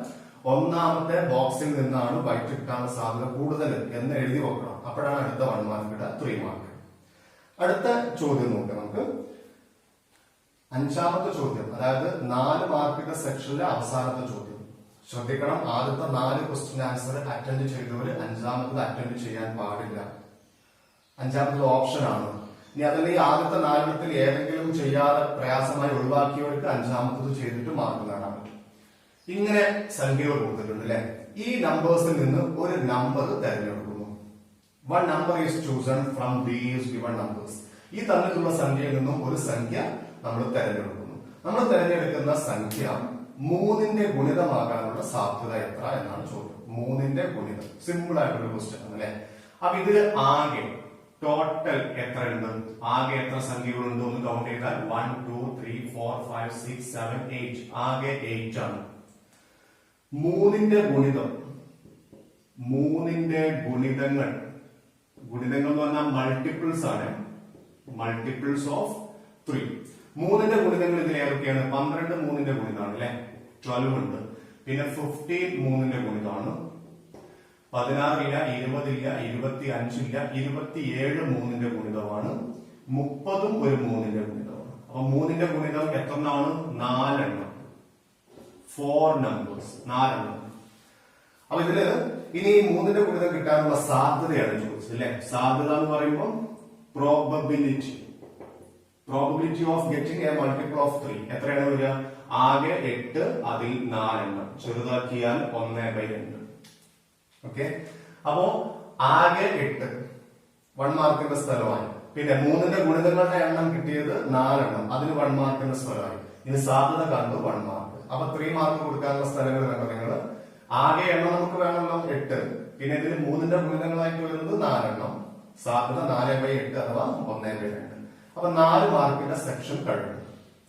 Speaker 1: ഒന്നാമത്തെ ബോക്സിൽ നിന്നാണ് വൈറ്റ് കിട്ടാനുള്ള സാധ്യത കൂടുതൽ എന്ന് എഴുതി വെക്കണം. അപ്പോഴാണ് അടുത്ത 1 മാർക്ക് ഇടുക, 3 മാർക്ക്. അടുത്ത ചോദ്യം നോക്കാം നമുക്ക്. അഞ്ചാമത്തെ ചോദ്യം, അതായത് 4 മാർക്കിന്റെ സെക്ഷനിലെ അവസാനത്തെ ചോദ്യം. ശ്രദ്ധിക്കണം, ആദ്യത്തെ 4 ക്വസ്റ്റ്യൻ ആൻസർ അറ്റൻഡ് ചെയ്തവർ അഞ്ചാമത്തത് അറ്റൻഡ് ചെയ്യാൻ പാടില്ല. അഞ്ചാമത്തത് ഓപ്ഷൻ ആണ്. ഇനി അതല്ലെങ്കിൽ ആദ്യത്തെ 4 ഏതെങ്കിലും ചെയ്യാതെ പ്രയാസമായി ഒഴിവാക്കിയവർക്ക് അഞ്ചാമത്തത് ചെയ്തിട്ട് മാർക്ക് നേടാൻ പറ്റും. ഇങ്ങനെ സംഖ്യകൾ കൊടുത്തിട്ടുണ്ട് അല്ലെ. ഈ നമ്പേഴ്സിൽ നിന്ന് ഒരു നമ്പർ തെരഞ്ഞെടുക്കുന്നു. One number is chosen from these given numbers. ഈ തന്നിട്ടുള്ള സംഖ്യയിൽ നിന്നും ഒരു സംഖ്യ നമ്മൾ തെരഞ്ഞെടുക്കുന്നു. നമ്മൾ തെരഞ്ഞെടുക്കുന്ന സംഖ്യ 3ന്റെ ഗുണിതമാകാനുള്ള സാധ്യത എത്ര എന്നാണ് ചോദ്യം. 3ന്റെ ഗുണിതം സിമ്പിൾ ആയിട്ടുള്ള ക്വസ്റ്റ്യൻ ആണ് അല്ലെ. അപ്പൊ ഇതില് ആകെ ടോട്ടൽ എത്ര ഉണ്ട്, ആകെ എത്ര സംഖ്യകളുണ്ട് എന്ന് കൗണ്ട് ചെയ്താൽ 1 2 3 4 5 6 7 8 ആകെ 8 ആണ്. 3ന്റെ ഗുണിതം, 3ന്റെ ഗുണിതങ്ങൾ എന്ന് പറഞ്ഞാൽ മൾട്ടിപ്പിൾസ് ആണ്. Multiples of 3. 3ന്റെ ഗുണിതങ്ങൾ ഇതിൽ ഏതൊക്കെയാണ്? 12 3ന്റെ ഗുണിതമാണ് അല്ലെ, 12 ഉണ്ട്. പിന്നെ 15 3ന്റെ ഗുണിതമാണ്. 16 ഇല്ല, 20 ഇല്ല, 25 ഇല്ല, 27 3ന്റെ ഗുണിതമാണ്. 30 ഒരു 3ന്റെ ഗുണിതമാണ്. അപ്പൊ 3ന്റെ ഗുണിതം എത്രണ്ണമാണ്? 4 എണ്ണം. 4 നമ്പേഴ്സ്, 4 എണ്ണം. അപ്പൊ ഇതില് ഇനി 3ന്റെ ഗുണിതം കിട്ടാനുള്ള സാധ്യതയാണ് ചോദിച്ചത് അല്ലെ. സാധ്യത എന്ന് പറയുമ്പോൾ probability of getting A multiple of 3 എത്രയാണ് വരിക? ആകെ 8, അതിൽ 4 എണ്ണം ചെറുതാക്കിയാൽ 1/2. ഓക്കെ, അപ്പോ ആകെ 8 1 മാർക്കിന്റെ സ്ഥലമായി. പിന്നെ 3ന്റെ ഗുണിതങ്ങളുടെ എണ്ണം കിട്ടിയത് 4 എണ്ണം, അതിന് 1 മാർക്കിന്റെ സ്ഥലമായി. ഇനി സാധ്യത കണ്ടു 1 മാർക്ക്. അപ്പൊ 3 മാർക്ക് കൊടുക്കാനുള്ള സ്ഥലങ്ങൾ കണ്ടോ നിങ്ങൾ. ആകെ എണ്ണം നമുക്ക് വേണമല്ലോ 8. പിന്നെ ഇതിൽ 3ന്റെ ഗുണിതങ്ങളായിട്ട് വരുന്നത് 4 എണ്ണം. സാധ്യത 4/8 അഥവാ 1/2. അപ്പൊ 4 മാർക്കിന്റെ സെക്ഷൻ കഴിഞ്ഞു.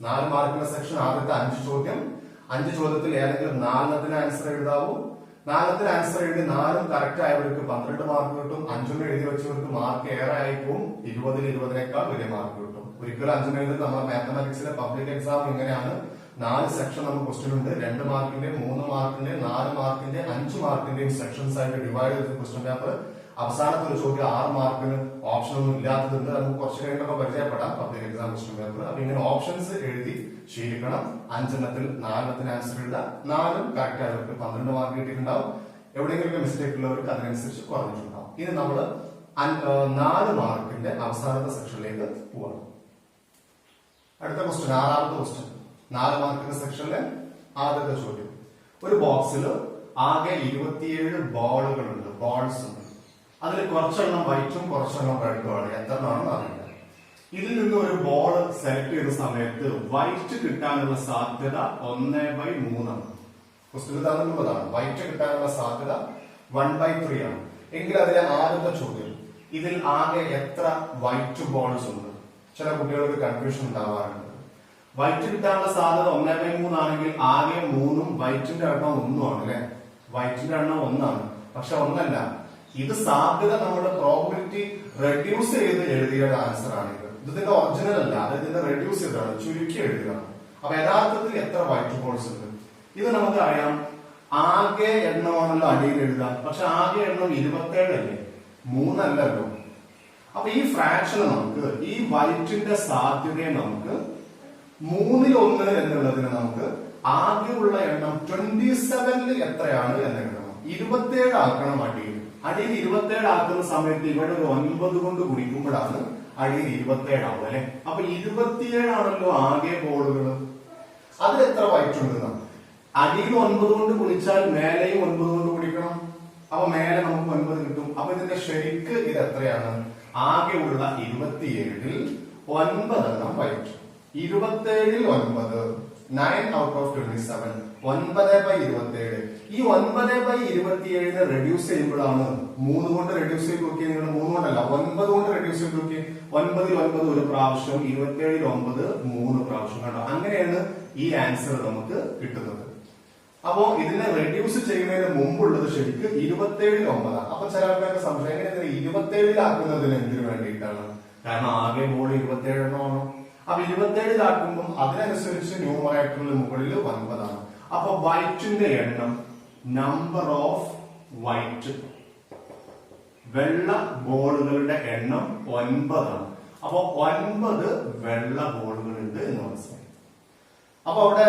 Speaker 1: 4 മാർക്കിന്റെ സെക്ഷൻ ആദ്യത്തെ 5 ചോദ്യം. 5 ചോദ്യത്തിൽ ഏതെങ്കിലും 4 ആൻസർ എഴുതാവൂ. 4 ആൻസർ എഴുതി 4 കറക്റ്റ് ആയവർക്ക് 12 മാർക്ക് കിട്ടും. 5 എഴുതി വെച്ചവർക്ക് മാർക്ക് ഏറെ ആയിപ്പോവും. 20 20നേക്കാൾ വലിയ മാർക്ക് കിട്ടും. ഒരിക്കലും 5 എഴുതി നമ്മുടെ മാത്തമാറ്റിക്സിലെ പബ്ലിക് എക്സാം ഇങ്ങനെയാണ്. 4 സെക്ഷൻ നമുക്ക് ക്വസ്റ്റ്യൻ ഉണ്ട്. 2 മാർക്കിന്റെ, 3 മാർക്കിന്റെ, 4 മാർക്കിന്റെ, 5 മാർക്കിന്റെയും സെക്ഷൻസ് ആയിട്ട് ഡിവൈഡ് ചെയ്ത ക്വസ്റ്റ്യൻ പേപ്പർ. അവസാനത്തെ ഒരു ചോദ്യം 6 മാർക്കിന് ഓപ്ഷൻ ഒന്നും ഇല്ലാത്തതുണ്ട്. നമുക്ക് കുറച്ച് കഴിഞ്ഞൊക്കെ പരിചയപ്പെടാം പബ്ലിക് എക്സാം ക്വസ്റ്റ്യൻ പേപ്പർ. അപ്പൊ ഇങ്ങനെ ഓപ്ഷൻസ് എഴുതി ശീലിക്കണം. 5 എണ്ണത്തിൽ 4 ആൻസർ എഴുതാം. 4 കറക്റ്റ് ആയവർക്ക് 12 മാർക്ക് കിട്ടിയിട്ടുണ്ടാവും. എവിടെയെങ്കിലും മിസ്റ്റേക്ക് ഉള്ളവർക്ക് അതിനനുസരിച്ച് കുറഞ്ഞിട്ടുണ്ടാവും. ഇനി നമ്മള് 4 മാർക്കിന്റെ അവസാനത്തെ സെക്ഷനിലേക്ക് പോവാം. അടുത്ത ക്വസ്റ്റ്യൻ, 6ാമത്തെ ക്വസ്റ്റ്യൻ. 4 മാർക്കിന്റെ സെക്ഷനിലെ ആദ്യത്തെ ചോദ്യം. ഒരു ബോക്സിൽ ആകെ 27 ബോളുകളുണ്ട്, ബോൾസ് ഉണ്ട്. അതിൽ കുറച്ചെണ്ണം വൈറ്റും കുറച്ചെണ്ണം റെഡും ആണ്. എത്രണ്ണാണെന്ന് അറിയില്ല. ഇതിൽ നിന്ന് ഒരു ബോൾ സെലക്ട് ചെയ്ത സമയത്ത് വൈറ്റ് കിട്ടാനുള്ള സാധ്യത 1/3 ആണ്. പുസ്തകത്തിൽ തന്നിട്ടുള്ളതാണ്. വൈറ്റ് കിട്ടാനുള്ള സാധ്യത 1/3 ആണ്. എങ്കിൽ അതിലെ ആദ്യത്തെ ചോദ്യം, ഇതിൽ ആകെ എത്ര വൈറ്റ് ബോൾസ് ഉണ്ട്? ചില കുട്ടികൾക്ക് കൺഫ്യൂഷൻ ഉണ്ടാവാറുണ്ട്. വൈറ്റ് കിട്ടാനുള്ള സാധ്യത 1/3 ആണെങ്കിൽ ആകെ 3ഉം വൈറ്റിന്റെ എണ്ണം 1 ആണ് അല്ലെ. വൈറ്റിന്റെ എണ്ണം 1 ആണ്. പക്ഷെ ഒന്നല്ല, ഇത് സാധ്യത നമ്മുടെ പ്രോബിലിറ്റി റെഡ്യൂസ് ചെയ്ത് എഴുതിയ ആൻസർ ആണ്. ഇതിന്റെ ഒറിജിനൽ അല്ല, അത് ഇതിന്റെ റെഡ്യൂസ് ചെയ്താണ്, ചുരുക്കി എഴുതിയതാണ്. അപ്പൊ യഥാർത്ഥത്തിൽ എത്ര വൈറ്റ് ബോൾസ് ഉണ്ട്? ഇത് നമുക്കറിയാം. ആകെ എണ്ണമാണല്ലോ അടിയിൽ എഴുതാം. പക്ഷെ ആകെ എണ്ണം 27 അല്ലേ, 3 അല്ലല്ലോ. അപ്പൊ ഈ ഫ്രാക്ഷൻ നമുക്ക്, ഈ വൈറ്റിന്റെ സാധ്യതയെ നമുക്ക് 1/3 എന്നുള്ളതിന് നമുക്ക് ആകെയുള്ള എണ്ണം 27 എത്രയാണ് എന്ന് എഴുതണം. 27 ആക്കണം അടിയിൽ. അടിയിൽ 27 ആക്കുന്ന സമയത്ത് ഇവിടെ ഒരു 9 കൊണ്ട് ഗുണിക്കുമ്പോഴാണ് അടിയിൽ 27 ആവും അല്ലെ. അപ്പൊ 27 ആണല്ലോ ആകെ ബോളുകൾ. അതിൽ എത്ര വൈറ്റ് ഉണ്ടെന്നാണ്. അടിയിൽ 9 കൊണ്ട് ഗുണിച്ചാൽ മേലെയും 9 കൊണ്ട് ഗുണിക്കണം. അപ്പൊ മേലെ നമുക്ക് 9 കിട്ടും. അപ്പൊ ഇതിന്റെ ശരിക്ക് ഇത് എത്രയാണ്? ആകെയുള്ള 27ൽ 9 എണ്ണം വൈറ്റ്. 27ൽ 9, 9 out of 27, 9/27. ഈ 9/27 റെഡ്യൂസ് ചെയ്യുമ്പോഴാണ് 3 കൊണ്ട് റെഡ്യൂസ് ചെയ്ത് നോക്കിയാൽ നിങ്ങൾ 3 കൊണ്ടല്ല 9 കൊണ്ട് റെഡ്യൂസ് ചെയ്ത് നോക്കി. 9ൽ 9 ഒരു പ്രാവശ്യം, 27ൽ 9 3 പ്രാവശ്യം. കണ്ടോ? അങ്ങനെയാണ് ഈ ആൻസർ നമുക്ക് കിട്ടുന്നത്. അപ്പോ ഇതിനെ റെഡ്യൂസ് ചെയ്യുന്നതിന് മുമ്പുള്ളത് ശരിക്ക് 27ൽ 9. അപ്പൊ ചില ആൾക്കാർക്ക് സംശയം എങ്ങനെ 27ൽ ആക്കുന്നതിന് എന്തിനു വേണ്ടിയിട്ടാണ്? കാരണം ആകെ ബോൾ 27 എണ്ണമാണ്. അപ്പൊ 27ൽ ആക്കുമ്പോൾ അതിനനുസരിച്ച് ന്യൂമറേറ്ററിന് മുകളിൽ 9 ആണ്. അപ്പൊ വൈറ്റിന്റെ എണ്ണം, നമ്പർ ഓഫ് വൈറ്റ്, വെള്ള ബോളുകളുടെ എണ്ണം 9 ആണ്. അപ്പൊ 9 വെള്ള ബോളുകൾ ഉണ്ട് എന്ന് മനസ്സിലായി. അപ്പൊ അവിടെ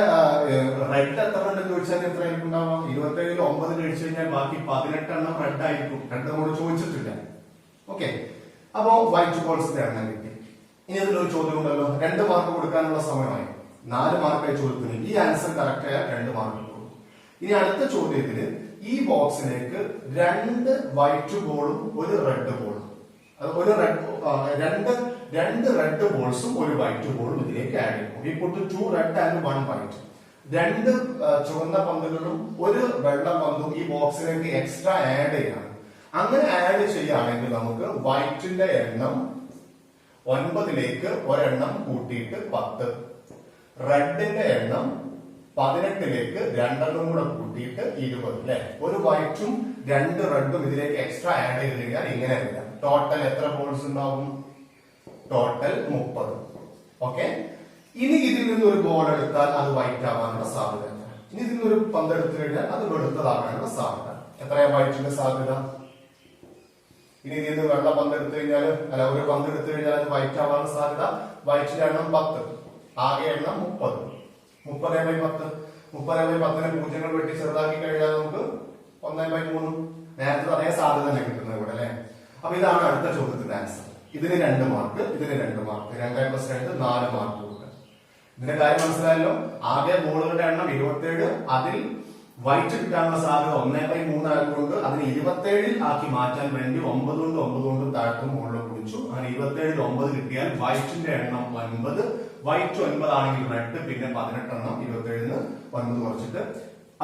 Speaker 1: റെഡ് എത്ര ഉണ്ടെന്ന് ചോദിച്ചാൽ എത്ര ആയിരിക്കും ഉണ്ടാവാം? 27ൽ 9 കഴിച്ചു കഴിഞ്ഞാൽ ബാക്കി 18 എണ്ണം റെഡ് ആയിരിക്കും. റെഡ് നമ്മോട് ചോദിച്ചിട്ടില്ല. ഓക്കെ, അപ്പോ വൈറ്റ് ബോൾസിന്റെ എണ്ണം കിട്ടി. ഇനി അതിലൊരു ചോദ്യം ഉണ്ടല്ലോ, 2 മാർക്ക് കൊടുക്കാനുള്ള സമയമായി. 4 മാർക്കായി ചോദ്യത്തിന് ഈ ആൻസർ കറക്റ്റ് ആയാൽ 2 മാർക്ക് കൊടുക്കും. ഇനി അടുത്ത ചോദ്യത്തിന് ഈ ബോക്സിലേക്ക് 2 വൈറ്റ് ബോളും ഒരു റെഡ് ബോളും, രണ്ട് റെഡ് ബോൾസും ഒരു വൈറ്റ് ബോളും ഇതിലേക്ക് ആഡ് ചെയ്യും. We put 2 red and 1 white. 2 ചുവന്ന പന്തുകളും ഒരു വെള്ള പന്തും ഈ ബോക്സിലേക്ക് എക്സ്ട്രാ ആഡ് ചെയ്യണം. അങ്ങനെ ആഡ് ചെയ്യുകയാണെങ്കിൽ നമുക്ക് വൈറ്റിന്റെ എണ്ണം 9ലേക്ക് ഒരെണ്ണം കൂട്ടിയിട്ട് 10, റെഡിന്റെ എണ്ണം 18ലേക്ക് 2 എണ്ണം കൂടെ കൂട്ടിയിട്ട് 20 അല്ലെ. ഒരു വൈറ്റും 2 റെഡും ഇതിലേക്ക് എക്സ്ട്രാ ആഡ് ചെയ്ത് കഴിഞ്ഞാൽ ഇങ്ങനെ വരാം. ടോട്ടൽ എത്ര ബോൾസ് ഉണ്ടാവും? ടോട്ടൽ 30. ഓക്കെ, ഇനി ഇതിൽ നിന്ന് ഒരു ബോൾ എടുത്താൽ അത് വൈറ്റ് ആവാനുള്ള സാധ്യത. ഇനി ഇതിൽ നിന്ന് ഒരു പന്ത് എടുത്തു കഴിഞ്ഞാൽ അത് വെളുത്തതാകാനുള്ള സാധ്യത. എത്രയാ വൈറ്റിന്റെ സാധ്യത? ഇനി ഇതിൽ നിന്ന് വെള്ള പന്ത് എടുത്തു കഴിഞ്ഞാൽ, അല്ല ഒരു പന്ത് എടുത്തു കഴിഞ്ഞാൽ അത് വൈറ്റ് ആവാനുള്ള സാധ്യത. വൈറ്റിന്റെ എണ്ണം 10, ആകെ എണ്ണം 30. 30/10, 30/10നെ പൂജ്യങ്ങൾ വെട്ടി ചെറുതാക്കി കഴിഞ്ഞാൽ നമുക്ക് 1/3. നേരത്തെ അതേ സാധ്യത തന്നെ കിട്ടുന്നത് ഇവിടെ അല്ലെ. അപ്പൊ ഇതാണ് അടുത്ത ചോദ്യത്തിന്റെ ആൻസർ. ഇതിന് 2 മാർക്ക്, ഇതിന് 2 മാർക്ക്, 2+2 4 മാർക്ക് കൊടുക്കുക. ഇതിന്റെ കാര്യം മനസ്സിലായല്ലോ. ആകെ ബോളുകളുടെ എണ്ണം 27, അതിൽ വൈറ്റ് കിട്ടാനുള്ള സാധ്യത 1/3 ആയതുകൊണ്ട് അതിന് 27ൽ ആക്കി മാറ്റാൻ വേണ്ടി 9 കൊണ്ട് 9 കൊണ്ട് താഴത്തും മുകളിലും കുടിച്ചു. അങ്ങനെ 27ൽ 9 കിട്ടിയാൽ വൈറ്റിന്റെ എണ്ണം 9. വൈറ്റ് 9 ആണെങ്കിൽ റെഡ് പിന്നെ 18 എണ്ണം 27ന് 9 കുറച്ചിട്ട്.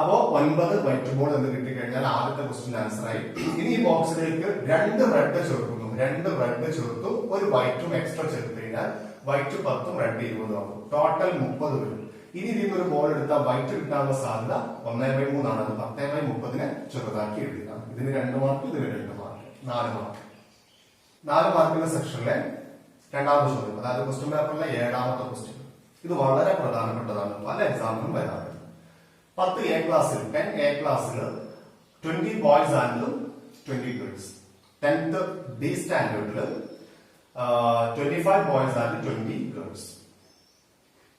Speaker 1: അപ്പോ 9 വൈറ്റ് ബോൾ എന്ന് കിട്ടിക്കഴിഞ്ഞാൽ ആദ്യത്തെ ക്വസ്റ്റ്യൻ ആൻസർ ആയി. ഇനി ഈ ബോക്സിലേക്ക് 2 റെഡ് ചേർക്കുന്നു, 2 റെഡ് ചേർത്തു, ഒരു വൈറ്റും എക്സ്ട്രാ ചേർത്ത് കഴിഞ്ഞാൽ വൈറ്റ് 10ഉം റെഡ് 20 ആകും. ടോട്ടൽ 30 വരും. ഇനി ഇതിൽ ഒരു ബോൾ എടുത്താൽ വൈറ്റ് കിട്ടാനുള്ള സാധ്യത 1/3 ആണ്. 10/30നെ ചെറുതാക്കി എഴുതുക. ഇതിന് 2 മാർക്ക്, ഇതിന് 2 മാർക്ക്, 4 മാർക്ക്. 4 മാർക്കിന്റെ സെക്ഷനിലെ രണ്ടാമത്തെ ചോദ്യം, അതായത് ക്വസ്റ്റ്യൻ പേപ്പറിലെ 7ാമത്തെ ക്വസ്റ്റ്യൻ. ഇത് വളരെ പ്രധാനപ്പെട്ടതാണ്, പല എക്സാമിനും വരാറുണ്ട്. 10A ക്ലാസ്സിൽ 10A ക്ലാസ്സിൽ 20 boys and 20 girls. 10th D സ്റ്റാൻഡേർഡിൽ 25 boys and 20 girls.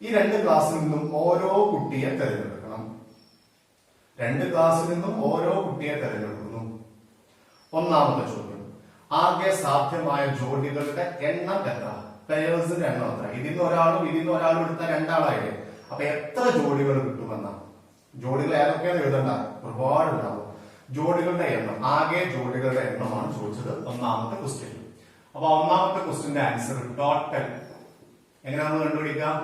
Speaker 1: ഈ 2 ക്ലാസ്സിൽ നിന്നും ഓരോ കുട്ടിയെ തിരഞ്ഞെടുക്കണം. 2 ക്ലാസ്സിൽ നിന്നും ഓരോ കുട്ടിയെ തിരഞ്ഞെടുക്കുന്നു. ഒന്നാമത്തെ ചോദ്യം, ആകെ സാധ്യമായ ജോഡികളുടെ എണ്ണം എത്ര? പെയേഴ്സിന്റെ എണ്ണം എത്ര? ഇതിന്ന് ഒരാളും എടുത്ത 2 ആളായില്ലേ. അപ്പൊ എത്ര ജോഡികൾ കിട്ടുമെന്നാണ്. ജോഡികൾ ഏതൊക്കെയാണ് എഴുതണ്ട, ഒരുപാട് ഉണ്ടാവും. ജോഡികളുടെ എണ്ണം, ആകെ ജോഡികളുടെ എണ്ണമാണ് ചോദിച്ചത് ഒന്നാമത്തെ ക്വസ്റ്റ്യൻ. അപ്പൊ ഒന്നാമത്തെ ക്വസ്റ്റ്യന്റെ ആൻസർ ടോട്ടൽ എങ്ങനെയാണെന്ന് കണ്ടുപിടിക്കാം.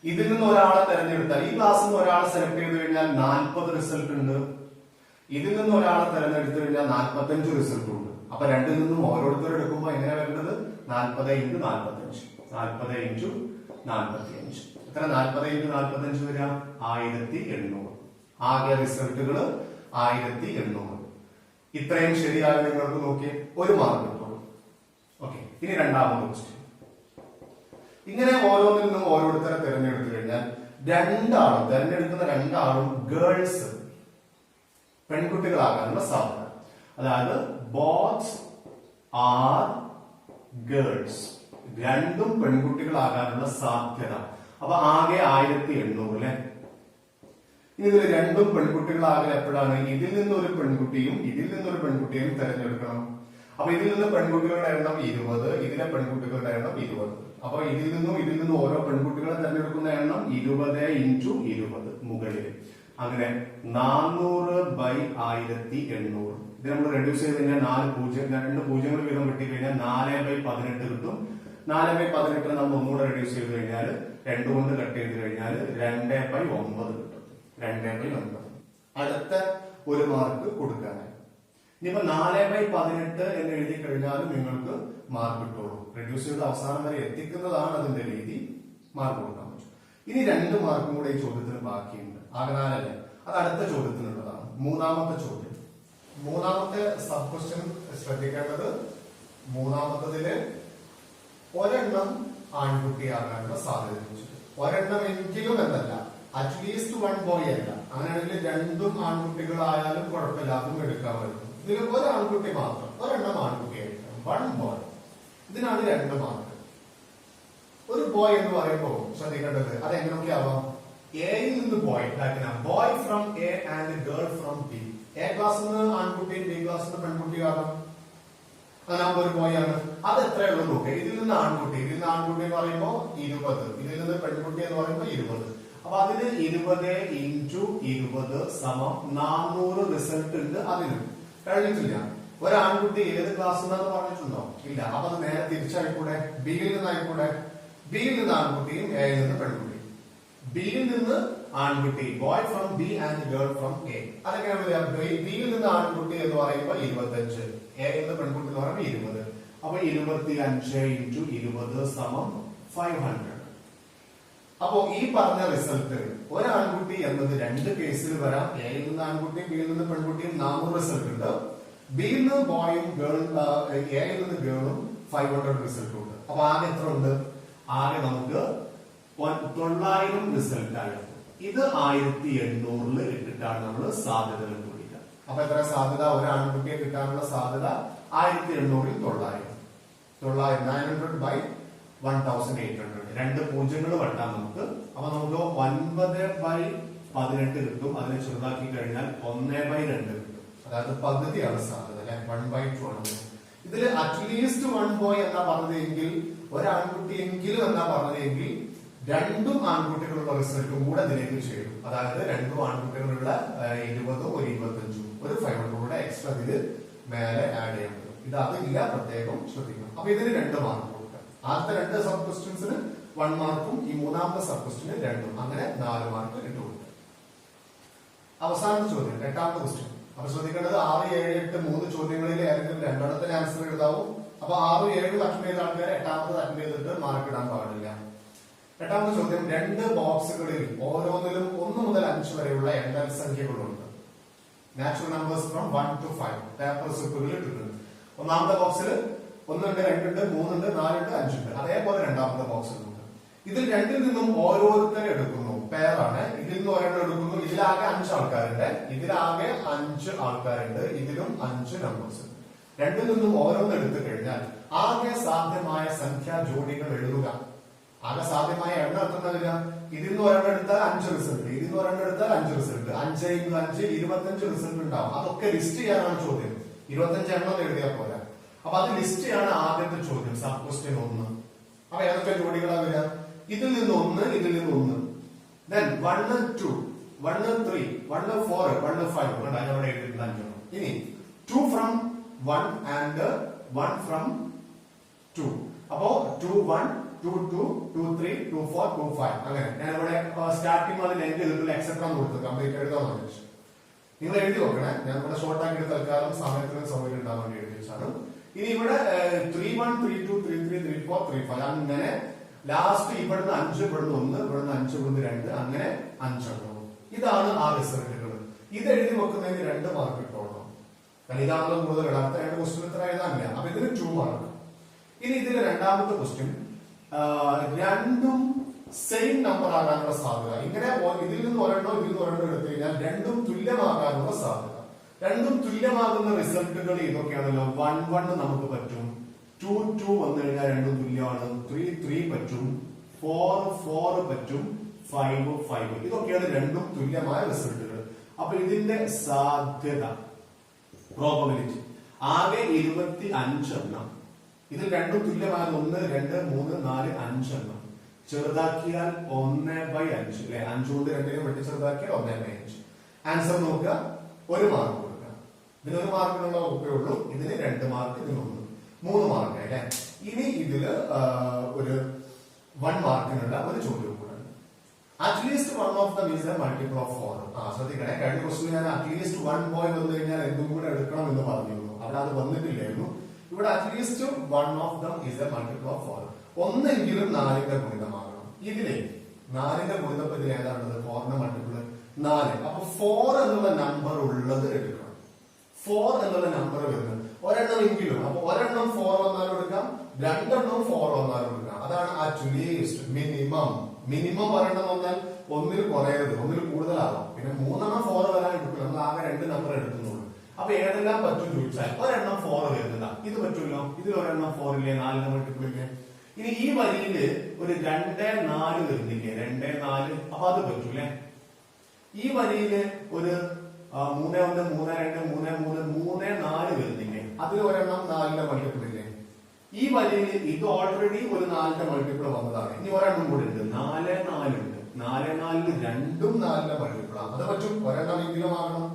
Speaker 1: ഇതിൽ നിന്ന് ഒരാളെ തെരഞ്ഞെടുത്താൽ, ഈ ക്ലാസ്സിൽ നിന്ന് ഒരാളെ സെലക്ട് ചെയ്ത് കഴിഞ്ഞാൽ 40 റിസൾട്ട് ഉണ്ട്. ഇതിൽ നിന്ന് ഒരാളെ തെരഞ്ഞെടുത്തു കഴിഞ്ഞാൽ 45 റിസൾട്ട് ഉണ്ട്. അപ്പൊ 2ൽ നിന്നും ഓരോരുത്തരും എടുക്കുമ്പോൾ എങ്ങനെ വരുന്നത്? 40 × 45, 40 × 45. എത്ര 40 × 45 വരാം? 1800. ആകെ റിസൾട്ടുകൾ 1800. ഇത്രയും ശരിയായ നിങ്ങൾക്ക് നോക്കി 1 മാർക്ക് കിട്ടുള്ളൂ. ഓക്കെ, ഇനി രണ്ടാമത്തെ ക്വസ്റ്റ്യൻ. ഇങ്ങനെ ഓരോന്നിൽ നിന്നും ഓരോരുത്തരെ തിരഞ്ഞെടുത്തു കഴിഞ്ഞാൽ തിരഞ്ഞെടുക്കുന്ന 2 ആളും ഗേൾസ്, പെൺകുട്ടികളാകാനുള്ള സാധ്യത. അതായത് ബോത്ത് ആർ ഗേൾസ്, 2ഉം പെൺകുട്ടികളാകാനുള്ള സാധ്യത. അപ്പൊ ആകെ 1800 അല്ലെ. ഇനി ഇതിൽ രണ്ടും പെൺകുട്ടികളാകെ എപ്പോഴാണ്? ഇതിൽ നിന്ന് ഒരു പെൺകുട്ടിയും ഇതിൽ നിന്നൊരു പെൺകുട്ടിയും തെരഞ്ഞെടുക്കണം. അപ്പൊ ഇതിൽ നിന്ന് പെൺകുട്ടികളുടെ എണ്ണം 20, ഇതിലെ പെൺകുട്ടികളുടെ എണ്ണം 20. അപ്പൊ ഇതിൽ നിന്നും ഓരോ പെൺകുട്ടികളെ തെരഞ്ഞെടുക്കുന്ന എണ്ണം 20 × 20 മുകളിൽ. അങ്ങനെ 400/1800. ഇത് നമ്മൾ റെഡ്യൂസ് ചെയ്ത് കഴിഞ്ഞാൽ 2 പൂജ്യങ്ങൾ വീതം വെട്ടി കഴിഞ്ഞാൽ 4/18 കിട്ടും. 4/18 നമ്മൾ ഒന്നുകൂടെ റെഡ്യൂസ് ചെയ്ത് കഴിഞ്ഞാൽ 2 കൊണ്ട് കട്ട് ചെയ്ത് കഴിഞ്ഞാൽ 2/9 കിട്ടും. 2/9. അടുത്ത ഒരു മാർക്ക് കൊടുക്കാനായി. ഇനിയിപ്പോ 4/18 എന്ന് എഴുതി കഴിഞ്ഞാലും നിങ്ങൾക്ക് മാർക്ക് കിട്ടുള്ളൂ. റെഡ്യൂസ് ചെയ്ത് അവസാനം വരെ എത്തിക്കുന്നതാണ് അതിന്റെ രീതി. മാർക്ക് കൊടുക്കാൻ പറ്റും. ഇനി 2 മാർക്കും കൂടെ ഈ ചോദ്യത്തിന് ബാക്കിയുണ്ട്. ആകെ 4 അല്ലേ? അത് അടുത്ത ചോദ്യത്തിനുള്ളതാണ്. മൂന്നാമത്തെ ചോദ്യം. മൂന്നാമത്തെ സബ് ക്വസ്റ്റ്യൻ ശ്രദ്ധിക്കേണ്ടത്, മൂന്നാമത്തതില് ഒരെണ്ണം ആൺകുട്ടിയാകാനുള്ള സാധ്യത. ഒരെണ്ണം എങ്കിലും എന്നല്ല, അറ്റ്ലീസ്റ്റ് 1 ബോയ് അല്ല. അങ്ങനെയാണെങ്കിൽ 2 ആൺകുട്ടികളായാലും കുഴപ്പമില്ല, അതും എടുക്കാൻ പറ്റും. ഇതിൽ ഒരു ആൺകുട്ടി മാത്രം, ഒരെണ്ണം ആൺകുട്ടിയായിരിക്കണം, 1 ബോയ്. ഇതിനാണ് 2 മാർക്ക്. ഒരു ബോയ് എന്ന് പറയുമ്പോൾ ശ്രദ്ധിക്കേണ്ടത് അത് എങ്ങനെയൊക്കെ ആവാം? എയിൽ നിന്ന് boy, boy from A and girl from B. A ക്ലാസ്സിൽ നിന്ന് ആൺകുട്ടിയും ബി ക്ലാസ്സിൽ നിന്ന് പെൺകുട്ടിയാകാം. അതാകുമ്പോ ഒരു ബോയ് ആണ്. അത് എത്രയുള്ളൂ നോക്കുക. ഇതിൽ നിന്ന് ആൺകുട്ടി എന്ന് പറയുമ്പോൾ 20, ഇതിൽ നിന്ന് പെൺകുട്ടി എന്ന് പറയുമ്പോൾ 20. അപ്പൊ അതിന് 20 × 20 = 400 റിസൾട്ട് ഉണ്ട്. അതിനും കഴിഞ്ഞിട്ടില്ല. ഒരു ആൺകുട്ടി ഏത് ക്ലാസ്സിൽ നിന്നാന്ന് പറഞ്ഞിട്ടുണ്ടോ? ഇല്ല. അപ്പൊ അത് നേരെ തിരിച്ചായിക്കൂടെ? ബിയിൽ നിന്നായിക്കൂടെ? ബിയിൽ നിന്ന് ആൺകുട്ടിയും എയിൽ നിന്ന് പെൺകുട്ടി. ബിയിൽ നിന്ന് ആൺകുട്ടി, boy from B and girl from A. അതൊക്കെയാണ് ബിയിൽ നിന്ന് ആൺകുട്ടി എന്ന് പറയുമ്പോൾ 25, എയിൽ നിന്ന് പെൺകുട്ടി എന്ന് പറയുമ്പോൾ 20. അപ്പൊ 25 × 20 = 500. അപ്പോ ഈ പറഞ്ഞ റിസൾട്ട് ഒരു ആൺകുട്ടി എന്നത് 2 കേസിൽ വരാം. എയിൽ നിന്ന് ആൺകുട്ടിയും ബിയിൽ നിന്ന് പെൺകുട്ടിയും 400 റിസൾട്ട് ഉണ്ട്. ബിയിൽ നിന്ന് ബോയും എയിൽ നിന്ന് ഗേളും 500 റിസൾട്ട് ഉണ്ട്. അപ്പൊ ആകെ എത്ര ഉണ്ട്? ആകെ നമുക്ക് 900 റിസൾട്ട് ആയിരുന്നു. ഇത് 1800 ഇട്ടിട്ടാണ് നമ്മൾ സാധ്യതകൾ കൂടിയത്. അപ്പൊ എത്ര സാധ്യത? ഒരു ആൺകുട്ടിയെ കിട്ടാനുള്ള സാധ്യത 1800 ൽ 900/1800. 2 പൂജ്യങ്ങൾ വെട്ടാം നമുക്ക്. അപ്പൊ നമുക്ക് 9/18 കിട്ടും. അതിനെ ചെറുതാക്കി കഴിഞ്ഞാൽ 1/2 കിട്ടും. അതായത് പകുതിയാണ് സാധ്യത അല്ലെ, 1/2 ആണ്. ഇതില് അറ്റ്ലീസ്റ്റ് 1 ബോയ് എന്നാ പറഞ്ഞതെങ്കിൽ, ഒരു ആൺകുട്ടിയെങ്കിലും എന്നാ പറഞ്ഞതെങ്കിൽ 2 ആൺകുട്ടികളുള്ള റിസൾട്ടും കൂടെ ഇതിലേക്ക് ചെയ്യും. അതായത് 2 ആൺകുട്ടികളുള്ള 20, ഒരു 25, ഒരു 500 കൂടെ എക്സ്ട്രാ ഇതില് മേലെ ആഡ് ചെയ്യാൻ പറ്റും. ഇത് അതില്ല, പ്രത്യേകം ശ്രദ്ധിക്കണം. അപ്പൊ ഇതിന് 2 മാർക്ക് കൊടുക്കാം. ആദ്യത്തെ 2 സബ് ക്വസ്റ്റ്യൻസിന് 1 മാർക്കും ഈ മൂന്നാമത്തെ സബ് ക്വസ്റ്റ്യന് 2. അങ്ങനെ 4 മാർക്ക് ഇട്ട് കൊടുക്കാം. അവസാനത്തെ ചോദ്യം, 8ാമത്തെ ക്വസ്റ്റ്യൻ. അപ്പൊ ശ്രദ്ധിക്കേണ്ടത് 6, 7, 8 3 ചോദ്യങ്ങളിൽ ഏതെങ്കിലും 2 ആൻസർ എഴുതാവും. അപ്പൊ 6, 7 അറ്റൻഡ് ചെയ്ത ആൾക്കാർ 8ാമത് അറ്റൻഡ് ചെയ്തിട്ട് മാർക്ക് ഇടാൻ പാടില്ല. 8ാമത്തെ ചോദ്യം, 2 ബോക്സുകളിൽ ഓരോന്നിലും 1 മുതൽ 5 വരെയുള്ള എണ്ണൽ സംഖ്യകളുണ്ട്. Natural numbers from 1 to 5 paper സ്ലിപ്പുകളിൽ ഇട്ടിട്ടുണ്ട്. ഒന്നാമത്തെ ബോക്സിൽ 1 ഉണ്ട്, 2 ഉണ്ട്, 3 ഉണ്ട്, 4 ഉണ്ട്, 5 ഉണ്ട്. അതേപോലെ രണ്ടാമത്തെ ബോക്സിലുണ്ട്. ഇതിൽ 2ൽ നിന്നും ഓരോരുത്തരെ എടുക്കുന്നു. പേരാണ്. ഇതിൽ നിന്ന് ഒരെണ്ണം എടുക്കുന്നു. ഇതിലാകെ 5 ആൾക്കാരുണ്ട്. ഇതിലാകെ 5 ആൾക്കാരുണ്ട്. ഇതിലും 5 നമ്പേഴ്സ് ഉണ്ട്. 2ൽ നിന്നും ഓരോന്ന് എടുത്തു കഴിഞ്ഞാൽ ആകെ സാധ്യമായ സംഖ്യാ ജോഡികൾ എഴുതുക. ആകെ സാധ്യമായ എണ്ണം എത്ര വരിക? ഇതിൽ നിന്ന് ഒരെണ്ണം എടുത്താൽ 5 റിസൾട്ട്, ഇതിൽ നിന്ന് ഒരെണ്ണം എടുത്താൽ 5 റിസൾട്ട്, 5 × 5 25 റിസൾട്ട് ഉണ്ടാവും. അതൊക്കെ ലിസ്റ്റ് ചെയ്യാനാണ് ചോദ്യം. 25 എണ്ണം എഴുതിയാൽ പോരാ. അപ്പൊ അത് ലിസ്റ്റ് ചെയ്യാണ് ആദ്യത്തെ ചോദ്യം, സബ് ക്വസ്റ്റ്യൻ 1. അപ്പൊ ഏതൊക്കെ ജോഡികളാ വരിക? ഇതിൽ നിന്ന് 1, ഇതിൽ നിന്ന് 1. Then 1 and 2, 1 and 3, 1 and 4, 1 and 5. അവിടെ എഴുതിയിട്ടുണ്ട് 5. ഇനി 2 from 1 and 1 from 2. അപ്പോ 2, 1, 2, 2, 2, 3, 2, 4, 2, 5. അങ്ങനെ ഞാൻ ഇവിടെ സ്റ്റാർട്ടിംഗ് അത് ലെങ്ത് ചെയ്തിട്ടുള്ള എക്സെട്രാ കൊടുത്തു. കംപ്ലീറ്റ് എഴുതാൻ വെച്ചു. നിങ്ങൾ എഴുതി നോക്കണേ. ഞാൻ ഇവിടെ ഷോർട്ട് ആക്കി തൽക്കാലം സമയത്തിന് സൗകര്യം ഉണ്ടാവാൻ വേണ്ടി എഴുതി വെച്ചാണ്. ഇനി ഇവിടെ 3, 1, 3, 2, 3, 3, 3, 4, 3, 5 അങ്ങനെ ലാസ്റ്റ് ഇവിടുന്ന് 5, ഇവിടുന്ന് 1, ഇവിടുന്ന് 5, ഇവിടുന്ന് 2, അങ്ങനെ 5 എണ്ണം. ഇതാണ് ആ റിസൾട്ടുകൾ. ഇത് എഴുതി വെക്കുന്നതിന് 2 മാർക്ക് കിട്ടണം. കാരണം ഇതാണല്ലോ കൂടുതൽ. അടുത്ത 2 ക്വസ്റ്റ്യൻ ഇത്ര എഴുതാനില്ല. അപ്പൊ ഇതിന് 2 മാർക്ക്. ഇനി ഇതിന്റെ രണ്ടാമത്തെ ക്വസ്റ്റ്യൻ, 2ഉം സെയിം നമ്പർ ആകാനുള്ള സാധ്യത. ഇങ്ങനെ ഇതിൽ നിന്ന് ഒരെണ്ണോ ഇതിൽ നിന്ന് ഒരെണ്ണോ എടുത്തു കഴിഞ്ഞാൽ 2ഉം തുല്യമാകാനുള്ള സാധ്യത. 2ഉം തുല്യമാകുന്ന റിസൾട്ടുകൾ ഇതൊക്കെയാണല്ലോ. 1, 1 നമുക്ക് പറ്റും. 2, 2 വന്നു കഴിഞ്ഞാൽ 2ഉം തുല്യമാണ്. 3, 3 പറ്റും. 4 പറ്റും, 5 ഇതൊക്കെയാണ് രണ്ടും തുല്യമായ റിസൾട്ടുകൾ. അപ്പൊ ഇതിന്റെ സാധ്യത പ്രോബബിലിറ്റി ആകെ 25 എണ്ണം. ഇതിൽ രണ്ടും തുല്യമായ 1, 2, 3, 4, 5 എണ്ണം. ചെറുതാക്കിയാൽ 1/5 അല്ലെ, 5 കൊണ്ട് 2 വെട്ടി ചെറുതാക്കിയാൽ 1/5. ആൻസർ നോക്കുക, 1 മാർക്ക് കൊടുക്കുക. ഇതിന് 1 മാർക്കിനുള്ള ഉള്ളൂ, ഇതിന് 2 മാർക്ക്, ഇതിന് 1, 3 മാർക്ക് അല്ലെ. ഇനി ഇതില് ഒരു 1 മാർക്കിനുള്ള ഒരു ചോദ്യം കൂടെ. At least one of them is A multiple of 4. ശ്രദ്ധിക്കണേ, കഴിഞ്ഞ ക്വസ്റ്റിന് ഞാൻ അറ്റ്ലീസ്റ്റ് 1 ബോയ് വന്നു കഴിഞ്ഞാൽ എന്തും കൂടെ എടുക്കണം എന്ന് പറഞ്ഞിരുന്നു. അവിടെ അത് വന്നിട്ടില്ലായിരുന്നു. ഇവിടെ at least one of them is A multiple of 4. ഒന്നെങ്കിലും 4ന്റെ ഗുണിതമാകണം. ഇതിലെ 4ന്റെ ഗുണിതം ഇതിൽ ഏതാണുള്ളത്? 4ന്റെ മൾട്ടിപ്പിൾ 4. അപ്പൊ 4 എന്നുള്ള നമ്പർ ഉള്ളത് എടുക്കണം. 4 എന്നുള്ള നമ്പർ വരുന്നത് ഒരെണ്ണമെങ്കിലും. അപ്പൊ ഒരെണ്ണം 4 വന്നാലും എടുക്കാം, 2 എണ്ണം 4 വന്നാലും എടുക്കാം. അതാണ് അറ്റ്ലീസ്റ്റ് മിനിമം ഒരെണ്ണം വന്നാൽ ഒന്നിൽ കുറയരുത്, ഒന്നിൽ കൂടുതലാവാം. പിന്നെ 3 എണ്ണം 4 വരാൻ എടുക്കും. നമ്മൾ ആകെ 2 നമ്പർ എടുക്കുന്നുള്ളൂ. അപ്പൊ ഏതെല്ലാം പറ്റും ചോദിച്ചാൽ ഒരെണ്ണം 4 വരുന്നതാ. ഇത് പറ്റൂല്ലോ, ഇതിൽ ഒരെണ്ണം 4 ഇല്ലേ, 4ന്റെ മൾട്ടിപ്പിൾ ഇല്ലേ. ഇനി ഈ വരിയില് ഒരു 2, 4 വരുന്നില്ലേ, 2, 4, അപ്പൊ അത് പറ്റൂലേ. ഈ വരിയില് ഒരു 3, 1, 3, 2, 3, 3, 3, 4 വരുന്നില്ലേ, അതിൽ ഒരെണ്ണം 4ന്റെ മൾട്ടിപ്പിൾ ഇല്ലേ. ഈ വരിയിൽ ഇത് ഓൾറെഡി ഒരു 4ന്റെ മൾട്ടിപ്പിൾ വന്നതാണ്. ഇനി ഒരെണ്ണം കൂടി ഉണ്ട്, 4, 4 ഉണ്ട്. 4, 4 രണ്ടും 4ന്റെ മൾട്ടിപ്പിൾ ആണ്. അത് പറ്റും, ഒരെണ്ണം എങ്കിലും ആകണം.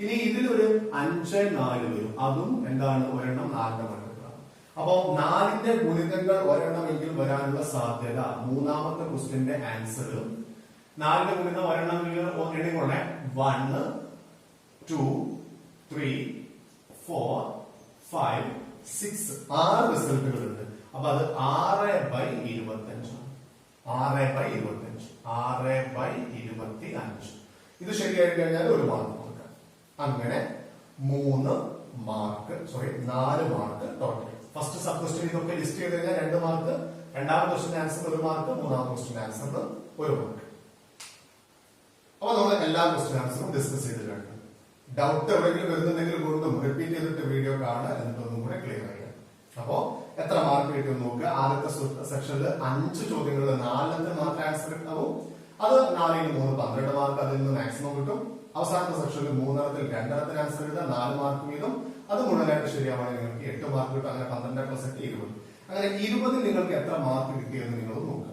Speaker 1: ഇനി ഇതിലൊരു 5, 4 വരും, അതും എന്താണ്, ഒരെണ്ണം 4ന്റെ മൾട്ടിപ്പിൾ ആണ്. അപ്പൊ 4ന്റെ ഗുണിതങ്ങൾ ഒരെണ്ണമെങ്കിലും വരാനുള്ള സാധ്യത മൂന്നാമത്തെ ക്വസ്റ്റിന്റെ ആൻസർ 4ന്റെ ഗുണിതം ഒരെണ്ണം എണ്ണിക്കൊള്ളേ 1, 2, 3, 4, 5, 6 6 റിസൾട്ടുകൾ ഉണ്ട്. അപ്പൊ അത് 6/25 6/25 ഇത് ശരിയായി കഴിഞ്ഞാൽ 1 മാർക്ക് കൊടുക്കാം. അങ്ങനെ 4 mark total. First sub question ഇതൊക്കെ ലിസ്റ്റ് ചെയ്ത് കഴിഞ്ഞാൽ 2 മാർക്ക്, രണ്ടാമത്തെ ക്വസ്റ്റ്യൻ ആൻസർ 1 മാർക്ക്, മൂന്നാമത്തെ ക്വസ്റ്റ്യൻ ആൻസർ 1 മാർക്ക്. അപ്പൊ നമ്മൾ എല്ലാ ക്വസ്റ്റ്യൻ ആൻസറും ഡിസ്കസ് ചെയ്ത് കഴിഞ്ഞു. ഡൗട്ട് എവിടെയെങ്കിലും വരുന്നുണ്ടെങ്കിൽ വീണ്ടും റിപ്പീറ്റ് ചെയ്തിട്ട് വീഡിയോ കാണുക, എന്നിട്ട് ഒന്നും കൂടെ ക്ലിയർ ചെയ്യാം. അപ്പോ എത്ര മാർക്ക് കിട്ടും നോക്കുക. ആദ്യത്തെ സെക്ഷനിൽ 5 ചോദ്യങ്ങളിൽ 4 മാത്രം ആൻസർ കിട്ടാവും. അത് 4 × 3 12 മാർക്ക്, അതിൽ നിന്ന് മാക്സിമം കിട്ടും. അവസാനത്തെ സെക്ഷനിൽ 3 2 ആൻസർ എഴുതാം, 4 മാർക്ക് വീതം. അത് മുഴുവനായിട്ട് ശരിയാവുകയാണെങ്കിൽ നിങ്ങൾക്ക് 8 മാർക്ക് കിട്ടും. അങ്ങനെ 12 + 8 20. അങ്ങനെ 20 നിങ്ങൾക്ക് എത്ര മാർക്ക് കിട്ടിയെന്ന് നിങ്ങൾ നോക്കുക.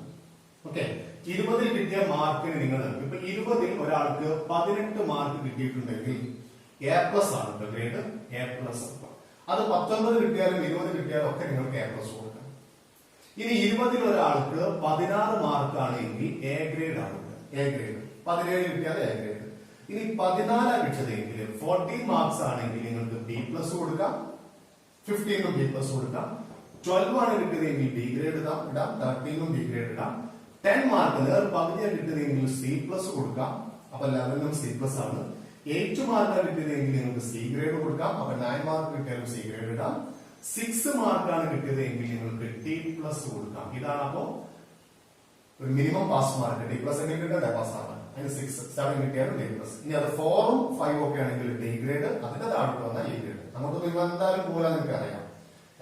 Speaker 1: ഓക്കെ, 20 കിട്ടിയ മാർക്കിന് നിങ്ങൾ ഇപ്പൊ 20 ഒരാൾക്ക് 18 മാർക്ക് കിട്ടിയിട്ടുണ്ടെങ്കിൽ A+ ആണ് ഗ്രേഡ്, A+. അത് 19 കിട്ടിയാലും 20 കിട്ടിയാലും ഒക്കെ നിങ്ങൾക്ക് A+ കൊടുക്കാം. ഇനി 20 ഒരാൾക്ക് 16 മാർക്ക് ആണെങ്കിൽ A ഗ്രേഡ് ആണ്, A ഗ്രേഡ്. 17 കിട്ടിയാൽ A ഗ്രേഡ്. ഇനി 14 കിട്ടിയതെങ്കിൽ 14 മാർക്സ് ആണെങ്കിൽ നിങ്ങൾക്ക് B+ കൊടുക്കാം, 15 B+ കൊടുക്കാം. 12 ആണ് കിട്ടിയതെങ്കിൽ B ഗ്രേഡ് ഇടാം, 13 B ഗ്രേഡ് ഇടാം. 10 മാർക്കിന് പകുതിയാണ് കിട്ടിയതെങ്കിൽ C+ കൊടുക്കാം, അപ്പൊ 11 C+ ആണ്. 8 മാർക്ക് കിട്ടിയതെങ്കിൽ നിങ്ങൾക്ക് C ഗ്രേഡ് കൊടുക്കാം, അപ്പൊ 9 മാർക്ക് കിട്ടിയാലും C ഗ്രേഡ് ഇടാം. 6 മാർക്കാണ് കിട്ടിയതെങ്കിൽ നിങ്ങൾക്ക് D+ കൊടുക്കാം. ഇതാണ് അപ്പോ ഒരു മിനിമം പാസ് മാർക്ക്. D+ എങ്ങനെ കിട്ടുക, പാസ് ആണ്. അതിന് 6, 7 കിട്ടിയാലും D+. ഇനി അത് 4ഉം 5 ഒക്കെ ആണെങ്കിൽ D ഗ്രേഡ്, അതിന്റെ താഴോട്ട് വന്നാൽ E ഗ്രേഡ്. നമുക്ക് എന്തായാലും പോലെ നിങ്ങൾക്ക് അറിയാം.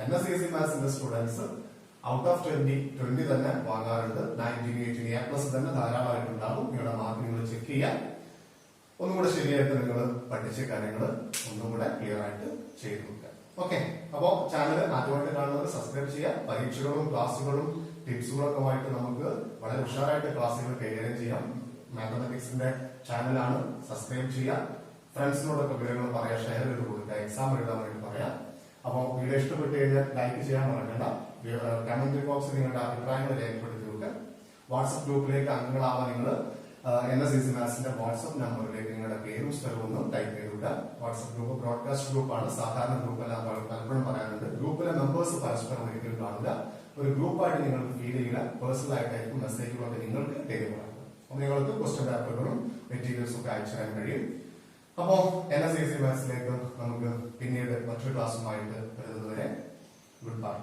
Speaker 1: NSCSC മാത്സിന്റെ സ്റ്റുഡൻസ് ഔട്ട് ഓഫ് 20 തന്നെ വാങ്ങാറുണ്ട്. 19, 18 A+ തന്നെ ധാരാളമായിട്ടുണ്ടാകും. നിങ്ങളുടെ മാർക്ക് നിങ്ങൾ ചെക്ക് ചെയ്യാം. ഒന്നുകൂടെ ശരിയായിട്ട് നിങ്ങൾ പഠിച്ച കാര്യങ്ങൾ ഒന്നുകൂടെ ക്ലിയർ ആയിട്ട് ചെയ്തു നോക്കുക. ഓക്കെ, അപ്പോ ചാനൽ ആദ്യമായിട്ട് കാണുന്നവർ സബ്സ്ക്രൈബ് ചെയ്യുക. പരീക്ഷകളും ക്ലാസ്സുകളും ടിപ്സുകളൊക്കെ നമുക്ക് വളരെ ഉഷാറായിട്ട് ക്ലാസ്സുകൾ കൈകാര്യം ചെയ്യാം. മാത്തമാറ്റിക്സിന്റെ ചാനലാണ്, സബ്സ്ക്രൈബ് ചെയ്യുക. ഫ്രണ്ട്സിനോടൊക്കെ വിവരങ്ങൾ പറയാം, ഷെയർ ചെയ്ത് കൊടുക്കുക, എക്സാം എഴുതാൻ വേണ്ടി പറയാം. അപ്പോൾ വീഡിയോ ഇഷ്ടപ്പെട്ട് കഴിഞ്ഞാൽ ലൈക്ക് ചെയ്യാൻ മറക്കണ്ട. കമന്റ് ബോക്സിൽ നിങ്ങളുടെ അഭിപ്രായങ്ങൾ രേഖപ്പെടുത്തി വെക്കുക. വാട്സ്ആപ്പ് ഗ്രൂപ്പിലേക്ക് അംഗങ്ങളാവാൻ നിങ്ങൾ NSCSC മാത്സിന്റെ വാട്സ്ആപ്പ് നമ്പറിലേക്ക് നിങ്ങളുടെ പേരും സ്ഥലവും ടൈപ്പ് ചെയ്തുവിടുക. വാട്സ്ആപ്പ് ഗ്രൂപ്പ് ബ്രോഡ്കാസ്റ്റ് ഗ്രൂപ്പാണ്, സാധാരണ ഗ്രൂപ്പ് എല്ലാം പലപ്പോഴും പറയാറുണ്ട്. ഗ്രൂപ്പിലെ മെമ്പേഴ്സ് പരസ്പരം ഒരിക്കലും കാണില്ല. ഒരു ഗ്രൂപ്പായിട്ട് നിങ്ങൾക്ക് ഫീൽ ചെയ്യുക. പേഴ്സണൽ ആയിട്ടായിരിക്കും മെസ്സേജുകളൊക്കെ നിങ്ങൾക്ക് ഡെലിവർ ആകും. അപ്പൊ നിങ്ങൾക്ക് ക്വസ്റ്റ്യൻ പേപ്പറുകളും മെറ്റീരിയൽസും ഒക്കെ അയച്ചു തരാൻ കഴിയും. അപ്പോ NSCSC മാത്സിലേക്ക് നമുക്ക് പിന്നീട് മറ്റൊരു ക്ലാസ്സുമായിട്ട് വരുന്നതുവരെ ഗുഡ് ബൈ.